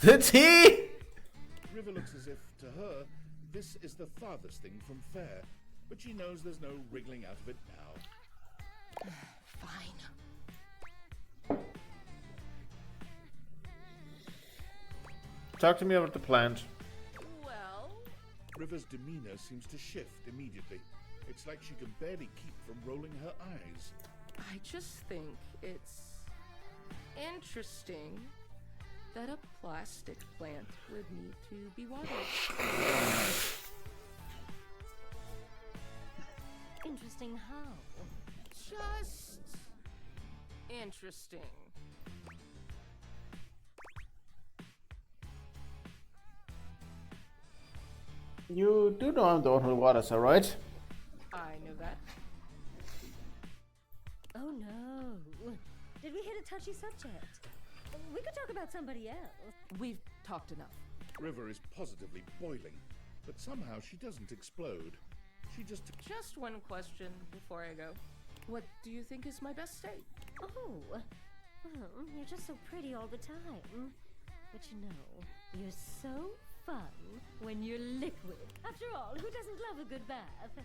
The tea! River looks as if, to her, this is the farthest thing from fair, but she knows there's no wriggling out of it now. Fine. Talk to me about the plant. Well, River's demeanor seems to shift immediately. It's like she can barely keep from rolling her eyes. I just think it's interesting that a plastic plant would need to be watered. Interesting how? Just interesting. You do know I'm the one who waters, alright? I know that. Oh no. Did we hit a touchy subject? We could talk about somebody else. We've talked enough. River is positively boiling, but somehow she doesn't explode. She just... Just one question before I go. What do you think is my best state? Oh, well, you're just so pretty all the time. But you know, you're so fun when you're liquid. After all, who doesn't love a good bath?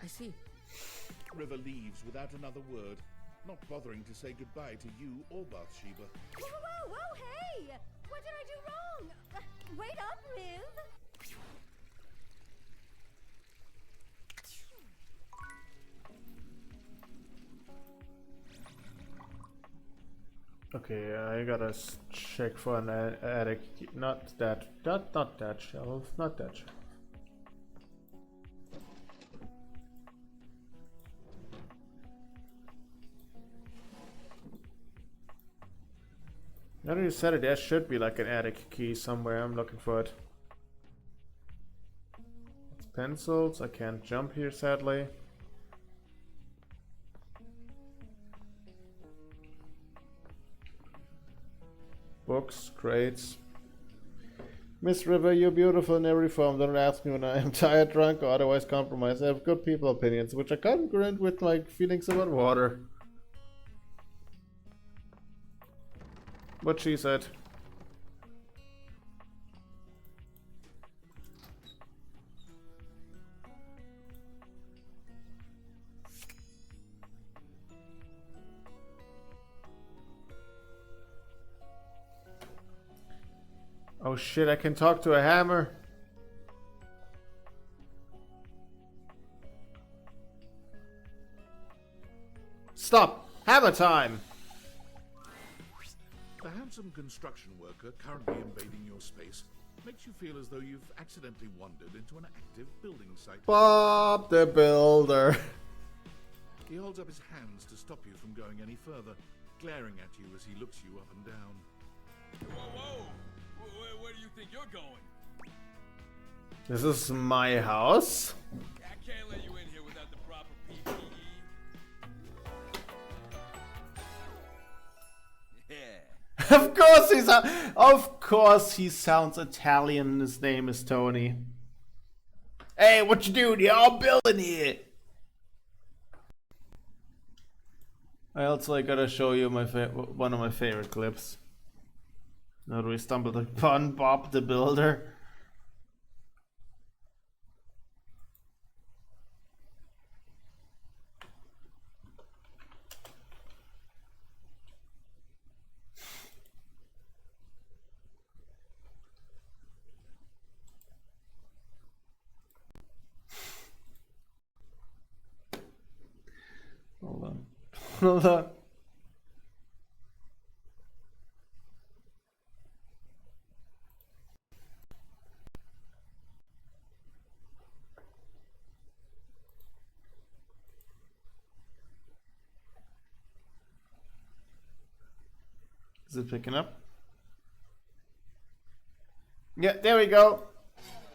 I see. River leaves without another word, not bothering to say goodbye to you or Bathsheba. Whoa, whoa, whoa, hey! What did I do wrong? Wait up, Riv! Okay, I gotta check for an attic. Not that shelf. Not that shelf. Now that you said it, there should be like an attic key somewhere. I'm looking for it. It's pencils. I can't jump here, sadly. Books, crates. Miss River, you're beautiful in every form. Don't ask me when I am tired, drunk, or otherwise compromised. I have good people opinions, which are congruent with my feelings about water. What she said. Oh shit, I can talk to a hammer. Stop! Hammer time! The handsome construction worker currently invading your space makes you feel as though you've accidentally wandered into an active building site. Bob the Builder. He holds up his hands to stop you from going any further, glaring at you as he looks you up and down. Whoa, whoa! Where do you think you're going? This is my house. I can't let you in here without the proper PPE. Yeah. Of course he sounds Italian and his name is Tony. Hey, what you doing here? I'm building here. I also gotta show you my one of my favorite clips. Now we stumbled upon Bob the Builder. Hold on. Hold on. Is it picking up? Yeah, there we go.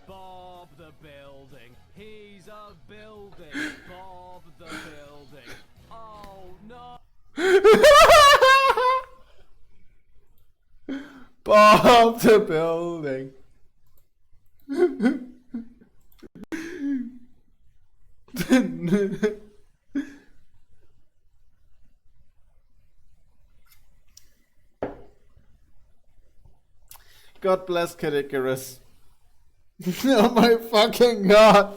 Bob the Building. He's a building. Bob the Building. Oh no. Bob the Building. God bless Kid Icarus. Oh my fucking god.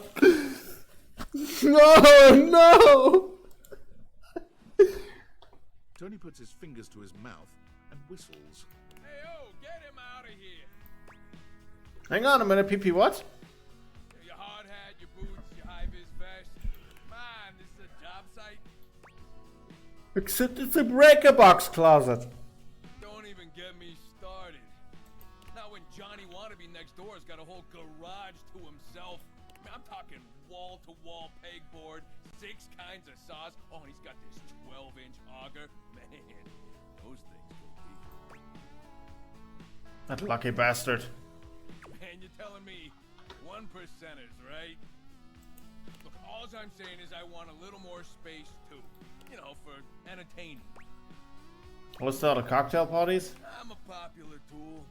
No, no. Tony puts his fingers to his mouth and whistles. Hey, oh, get him out of here. Hang on a minute, PP, what? Your hard hat, your boots, your high-vis vest. Come on, this is a job site. Except it's a breaker box closet. Don't even get me started. Not when Johnny Wannabe next door has got a whole garage to himself. I mean, I'm talking wall-to-wall pegboard, 6 kinds of sauce. Oh, and he's got this 12-inch auger. Man, those things go deep. That lucky bastard. Man, you're telling me 1%ers, right? Look, all I'm saying is I want a little more space too. You know, for entertainment. What's that, the cocktail parties? I'm a popular tool.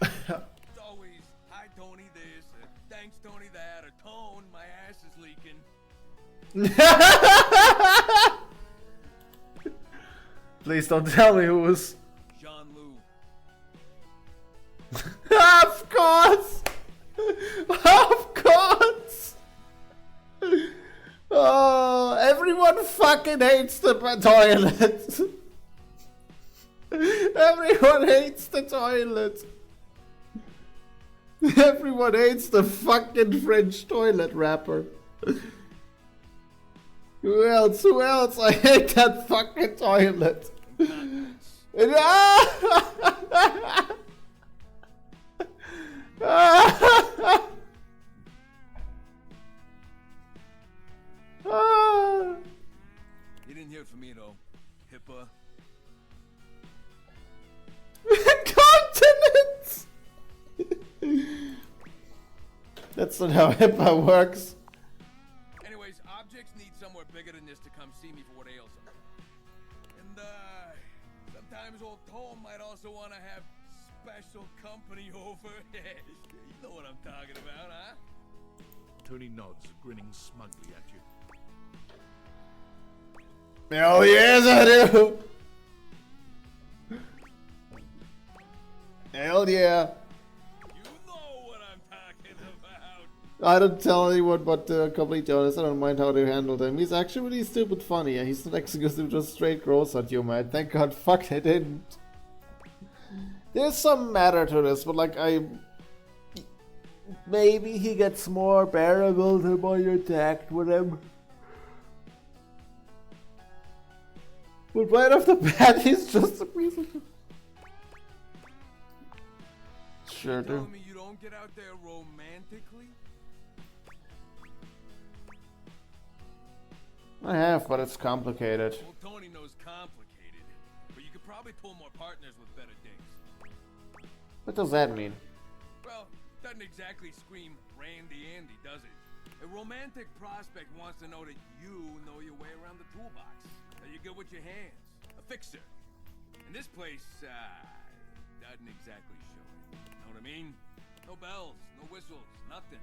It's always, hi Tony this, thanks Tony that, or Tone, my ass is leaking. Please don't tell me who was. Jean Lou. Of course! Of course! Oh, everyone fucking hates the toilet. Everyone hates the toilet. Everyone hates the fucking French toilet wrapper. Who else? Who else? I hate that fucking toilet. You didn't hear from me though, HIPAA. Continents! That's not how HIPAA works. Anyways, objects need somewhere bigger than this to come see me for what ails them. And sometimes old Tom might also want to have special company over. You know what I'm talking about, huh? Tony nods, grinning smugly at you. Hell yes, I do! Hell yeah! I don't tell anyone, but completely honest, I don't mind how they handle him. He's actually really stupid funny, and he's not exclusive, just straight gross at you, man. Thank God, fuck, they didn't. There's some matter to this, but like, maybe he gets more bearable the more you attacked with him. But right off the bat, he's just a piece of shit. Sure do. Tell me you don't get out there romantically? I have, but it's complicated. Well, Tony knows complicated, but you could probably pull more partners with better dicks. What does that mean? Well, doesn't exactly scream Randy Andy, does it? A romantic prospect wants to know that you know your way around the toolbox, that you're good with your hands, a fixer. And this place, doesn't exactly show it. Know what I mean? No bells, no whistles, nothing.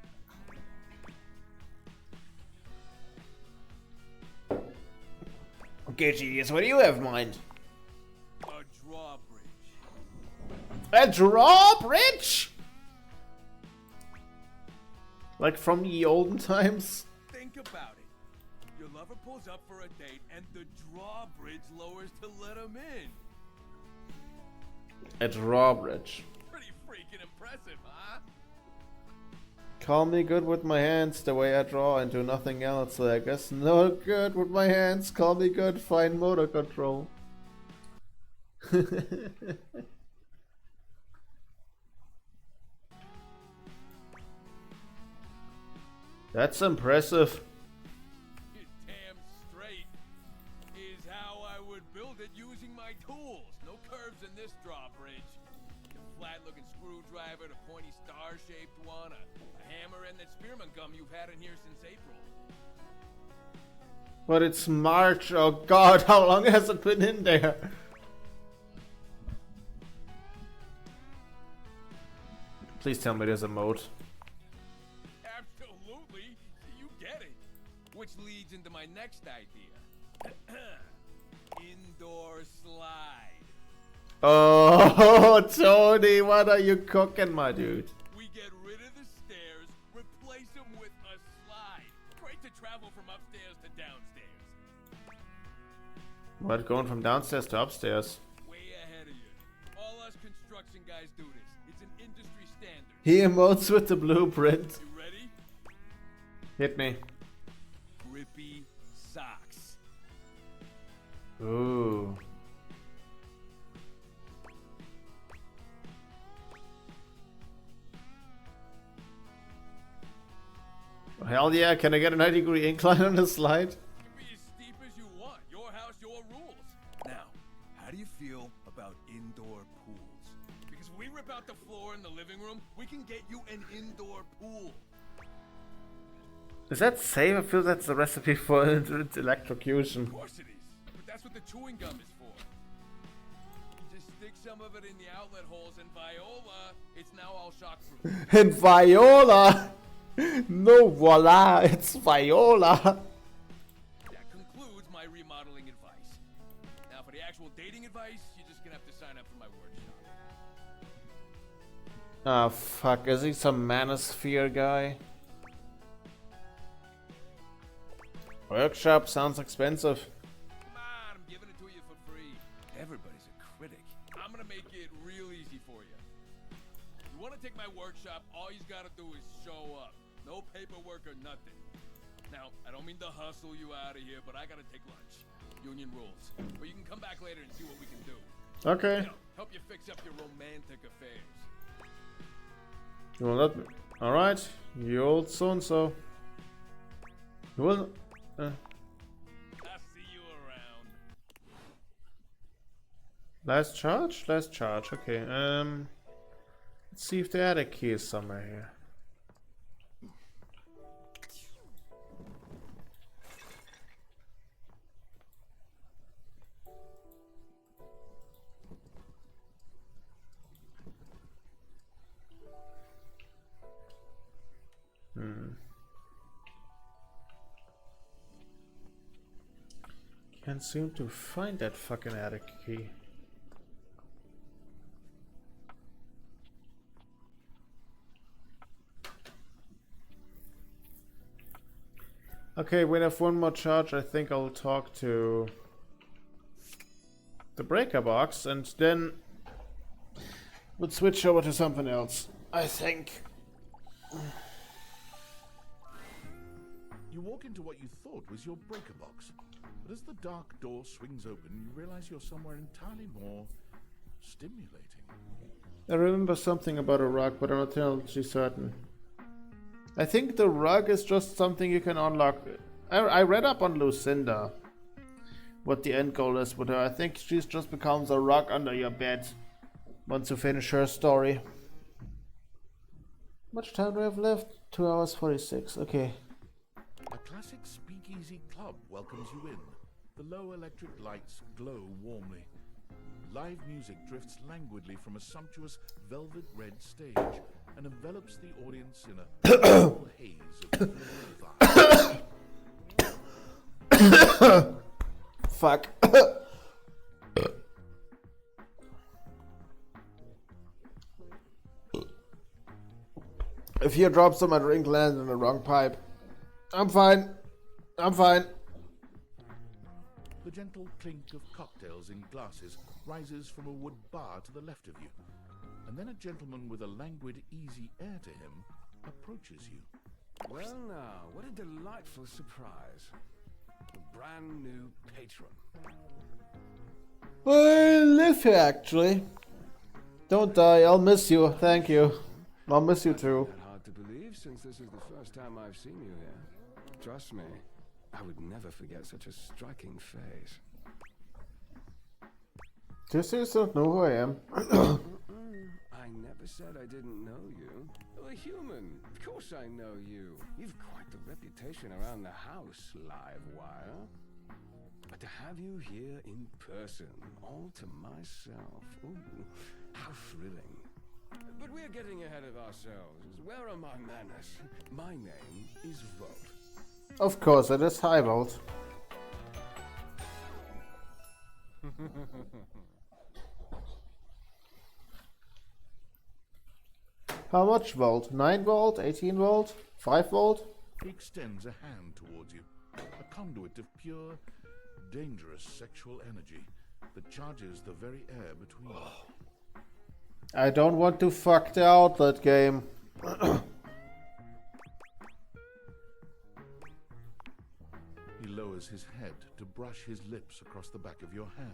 Okay, genius, what do you have in mind? A drawbridge. A drawbridge? Like from the olden times? Think about it. Your lover pulls up for a date and the drawbridge lowers to let him in. A drawbridge. Pretty freaking impressive, huh? Call me good with my hands the way I draw and do nothing else. I guess no good with my hands. Call me good, fine motor control. That's impressive. Damn straight is how I would build it using my tools. No curves in this drawbridge. The flat-looking screwdriver, the pointy star-shaped one, a hammer, and that spearman gum you've had in here since April. But it's March. Oh God, how long has it been in there? Please tell me there's a mode. Absolutely. You get it. Which leads into my next idea. Indoor slide. Oh, Tony, what are you cooking, my dude? We get rid of the stairs, replace them with a slide. Great to travel from upstairs to downstairs. What, going from downstairs to upstairs? Way ahead of you. All us construction construction guys do this. It's an industry standard. He emotes with the blueprint. You ready? Hit me. Grippy socks. Ooh. Hell yeah, can I get a 90-degree incline on the slide? Be as steep as you want. Your house, your rules. Now, how do you feel about indoor pools? Because if we rip out the floor in the living room, we can get you an indoor pool. Is that safe? I feel that's the recipe for electrocution. Of course it is. But that's what the chewing gum is for. Just stick some of it in the outlet holes, and Viola, it's now all shockproof. And Viola! No, voila, it's Viola. That concludes my remodeling advice. Now for the actual dating advice, you're just gonna have to sign up for my workshop. Ah, fuck, is he some manosphere guy? Workshop sounds expensive. Come on, I'm giving it to you for free. Everybody's a critic. I'm gonna make it real easy for you. You wanna take my workshop, all you gotta do is show up. No paperwork or nothing. Now, I don't mean to hustle you out of here, but I gotta take lunch. Union rules. But you can come back later and see what we can do. Okay. You know, help you fix up your romantic affairs. You will let me. Alright, you old so-and-so. You will. I'll see you around. Last charge? Last charge, okay. Let's see if the attic key is somewhere here. Can't seem to find that fucking attic key. Okay, we have one more charge. I think I'll talk to the breaker box and then we'll switch over to something else, I think. You walk into what you thought was your breaker box, but as the dark door swings open, you realize you're somewhere entirely more stimulating. I remember something about a rug, but I'm not totally certain. I think the rug is just something you can unlock. I read up on Lucinda what the end goal is with her. I think she just becomes a rug under your bed once you finish her story. Much time do I have left? 2 hours 46. Okay. A classic speakeasy club welcomes you in. The low electric lights glow warmly. Live music drifts languidly from a sumptuous velvet red stage and envelops the audience in a purple haze of vibes. Fuck. If you drop some, my drink lands in the wrong pipe. I'm fine. I'm fine. The gentle clink of cocktails in glasses rises from a wood bar to the left of you, and then a gentleman with a languid, easy air to him approaches you. Well now, what a delightful surprise. A brand new patron. I live here, actually. Don't die, I'll miss you, thank you. I'll miss you too. Not hard to believe since this is the first time I've seen you here. Trust me, I would never forget such a striking face. Just you don't know who I am. I never said I didn't know you. You're a human. Of course I know you. You've quite the reputation around the house, Livewire. But to have you here in person, all to myself, ooh, how thrilling. But we're getting ahead of ourselves. Where are my manners? My name is Volt. Of course, it is Highvolt. How much volt? 9 volt? 18 volt? 5 volt? He extends a hand towards you, a conduit of pure, dangerous sexual energy that charges the very air between you. I don't want to fuck the outlet game. He lowers his head to brush his lips across the back of your hand.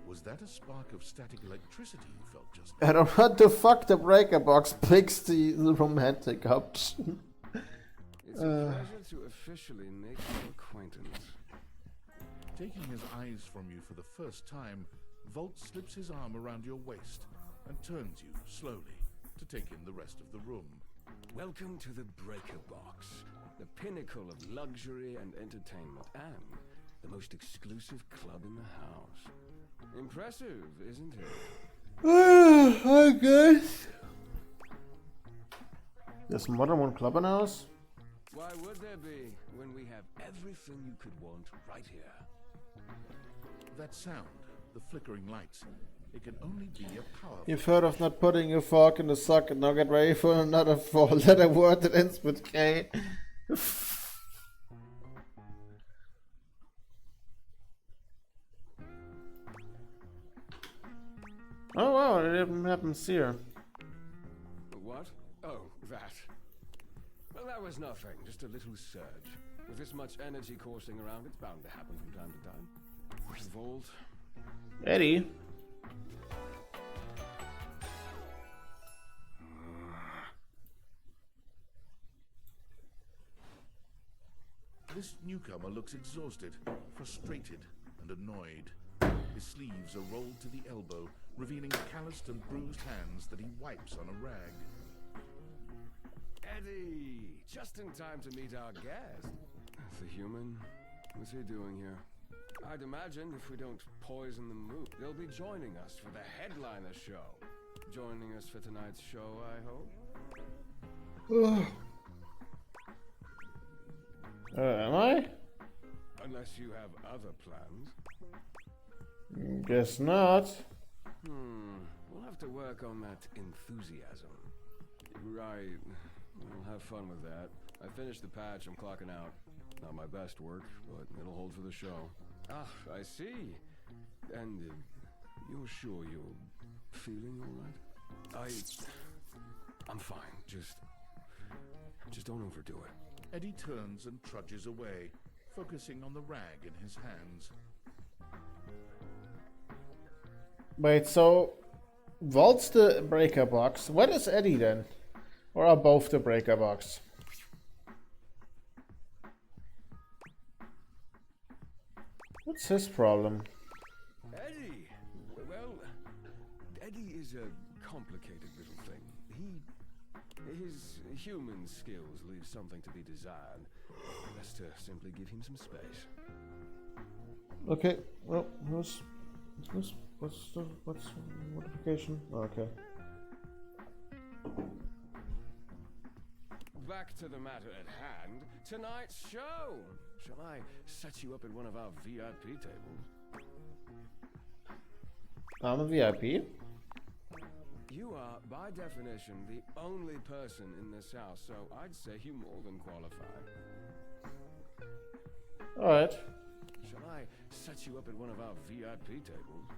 Was that a spark of static electricity you felt just now? I don't want to fuck the breaker box. Picks the romantic option. It's a pleasure to officially make your acquaintance. Taking his eyes from you for the first time, Volt slips his arm around your waist and turns you slowly to take in the rest of the room. Welcome to the Breaker Box, the pinnacle of luxury and entertainment, and the most exclusive club in the house. Impressive, isn't it? I guess. There's more than one club in house? Why would there be when we have everything you could want right here? That sound, the flickering lights, it can only be a powerful... You've heard of not putting your fork in the socket. Now get ready for another four-letter word that ends with K. Oh wow, it didn't happen here. What? Oh, that. Well, that was nothing. Just a little surge. With this much energy coursing around, it's bound to happen from time to time. Volt. Eddie. This newcomer looks exhausted, frustrated, and annoyed. His sleeves are rolled to the elbow, revealing calloused and bruised hands that he wipes on a rag. Eddie! Just in time to meet our guest. The human? What's he doing here? I'd imagine if we don't poison the mood, they'll be joining us for the headliner show. Joining us for tonight's show, I hope. Am I? Unless you have other plans. Guess not. We'll have to work on that enthusiasm. Right. We'll have fun with that. I finished the patch, I'm clocking out. Not my best work, but it'll hold for the show. Ah, I see. And you're sure you're feeling alright? I'm fine. Just don't overdo it. Eddie turns and trudges away, focusing on the rag in his hands. Wait, so Volt's the breaker box. What is Eddie then? Or are both the breaker box? What's his problem? Eddie! Well, Eddie is a complicated little thing. His human skills leave something to be desired. Best to simply give him some space. Okay, well, what's the modification? Okay. Back to the matter at hand. Tonight's show. Shall I set you up at one of our VIP tables? I'm a VIP? You are, by definition, the only person in this house, so I'd say you more than qualify. Alright. Shall I set you up at one of our VIP tables?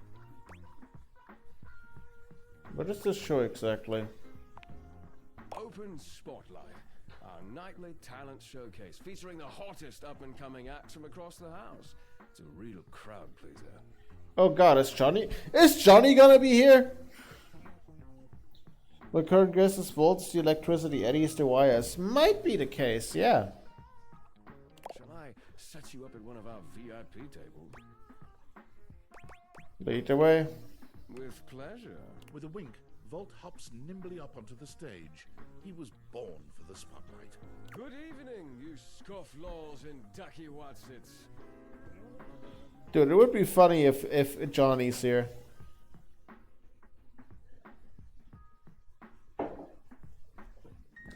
What is this show exactly? Open Spotlight, our nightly talent showcase featuring the hottest up-and-coming acts from across the house. It's a real crowd pleaser. Oh god, is Johnny gonna be here? The current guest is Volt's the electricity, Eddie's the wires. Might be the case, yeah. Shall I set you up at one of our VIP tables? Lead the way. With pleasure. With a wink, Volt hops nimbly up onto the stage. He was born for the spotlight. Good evening, you scofflaws and ducky watsits. Dude, it would be funny if Johnny's here.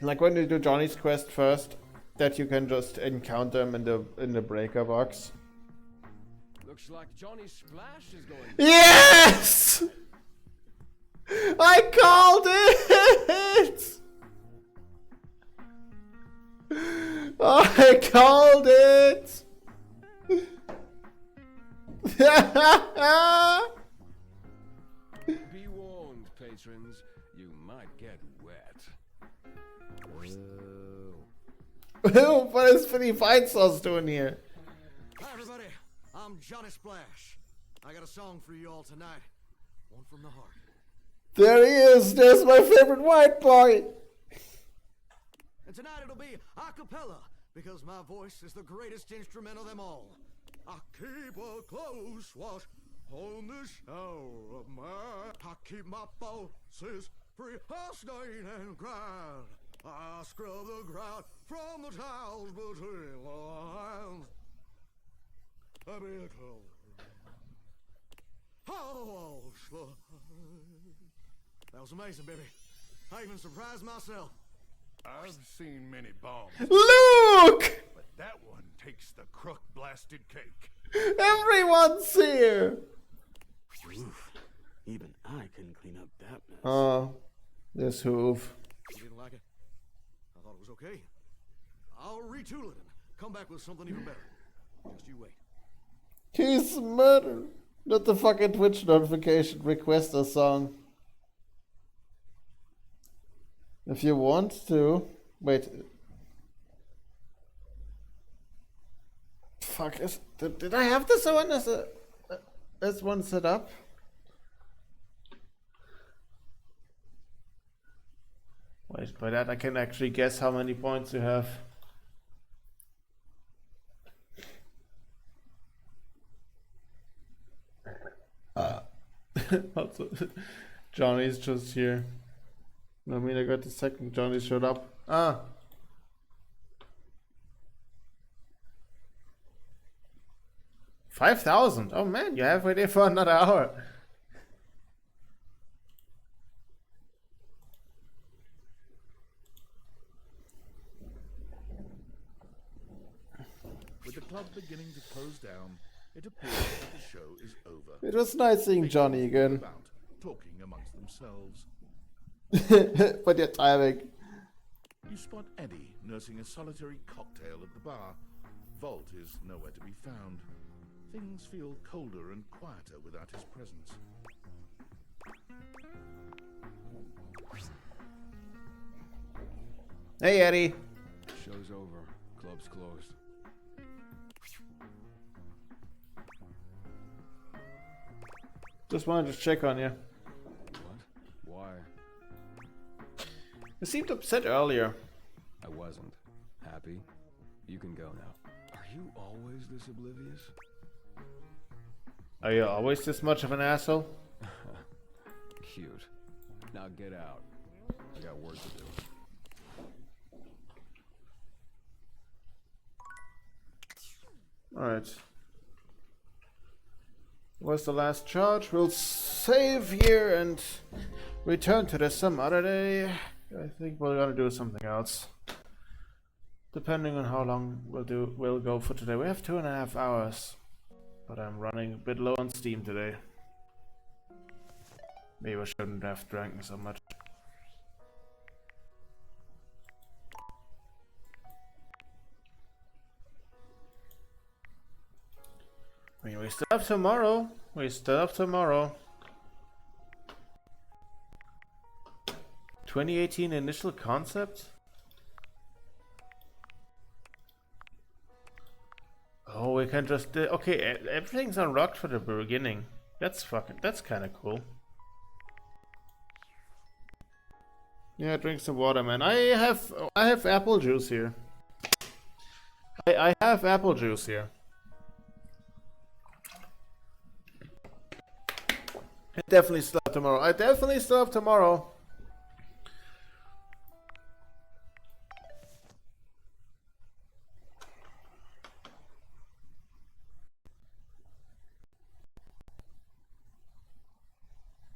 Like when you do Johnny's quest first, that you can just encounter him in the breaker box. Looks like Johnny Splash is going. Yes! I called it! I called it! Be warned, patrons. What is Finny Fine Sauce doing here? Hi, everybody. I'm Johnny Splash. I got a song for you all tonight. One from the heart. There he is. There's my favorite white boy. And tonight it'll be a cappella, because my voice is the greatest instrument of them all. I keep a close watch on the shower of mine. I keep my pulses free of stain and grind. I scrub the ground from the tiles between the lines. I be a color. Oh, that was amazing, baby. I even surprised myself. I've seen many bombs. Look! But that one takes the crook-blasted cake. Everyone's here. Oof. Even I couldn't clean up that mess. This hoof. You didn't like it? I thought it was okay. I'll retool it and come back with something even better. Just you wait. He's murder. Not the fucking Twitch notification. Request a song. If you want to. Wait. Fuck, did I have this one as one set up? Wait, by that I can actually guess how many points you have. Also, Johnny's just here. I mean, I got the second Johnny showed up. 5,000. Oh man, you're halfway there for another hour. With the club beginning to close down, it appears that the show is over. It was nice seeing Johnny again. About, talking amongst themselves. But your timing. You spot Eddie nursing a solitary cocktail at the bar. Volt is nowhere to be found. Things feel colder and quieter without his presence. Hey, Eddie. Show's over. Club's closed. Just wanted to check on you. What? Why? You seemed upset earlier. I wasn't. Happy? You can go now. Are you always this oblivious? Are you always this much of an asshole? Cute. Now get out. I got work to do. Alright. What's the last charge? We'll save here and return to this some other day. I think we're gonna do something else. Depending on how long we'll go for today. We have 2.5 hours. But I'm running a bit low on steam today. Maybe I shouldn't have drank so much. I mean, we still have tomorrow. 2018 initial concept? Oh, we can just... okay, everything's unlocked for the beginning. That's kind of cool. Yeah, drink some water, man. I have apple juice here. I have apple juice here. I definitely still have tomorrow.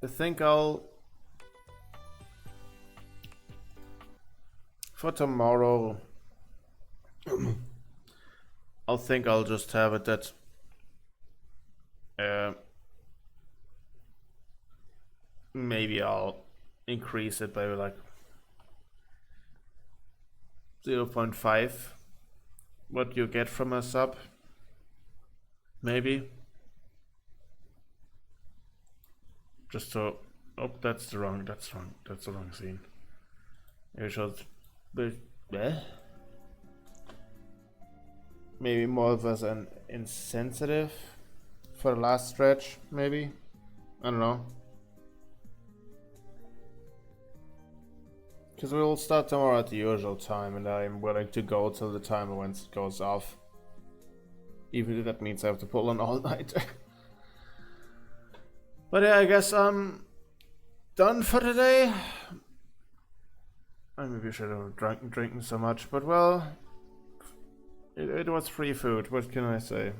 I think for tomorrow, I'll just have it that maybe I'll increase it by like 0.5 what you get from a sub, maybe. Just so, oh, that's the wrong scene. You should, maybe more of as an insensitive for the last stretch, maybe. I don't know. Because we will start tomorrow at the usual time, and I'm willing to go till the timer when it goes off. Even if that means I have to pull an all-nighter. But yeah, I guess I'm done for today. I maybe should have drinking so much, but well, it was free food, what can I say?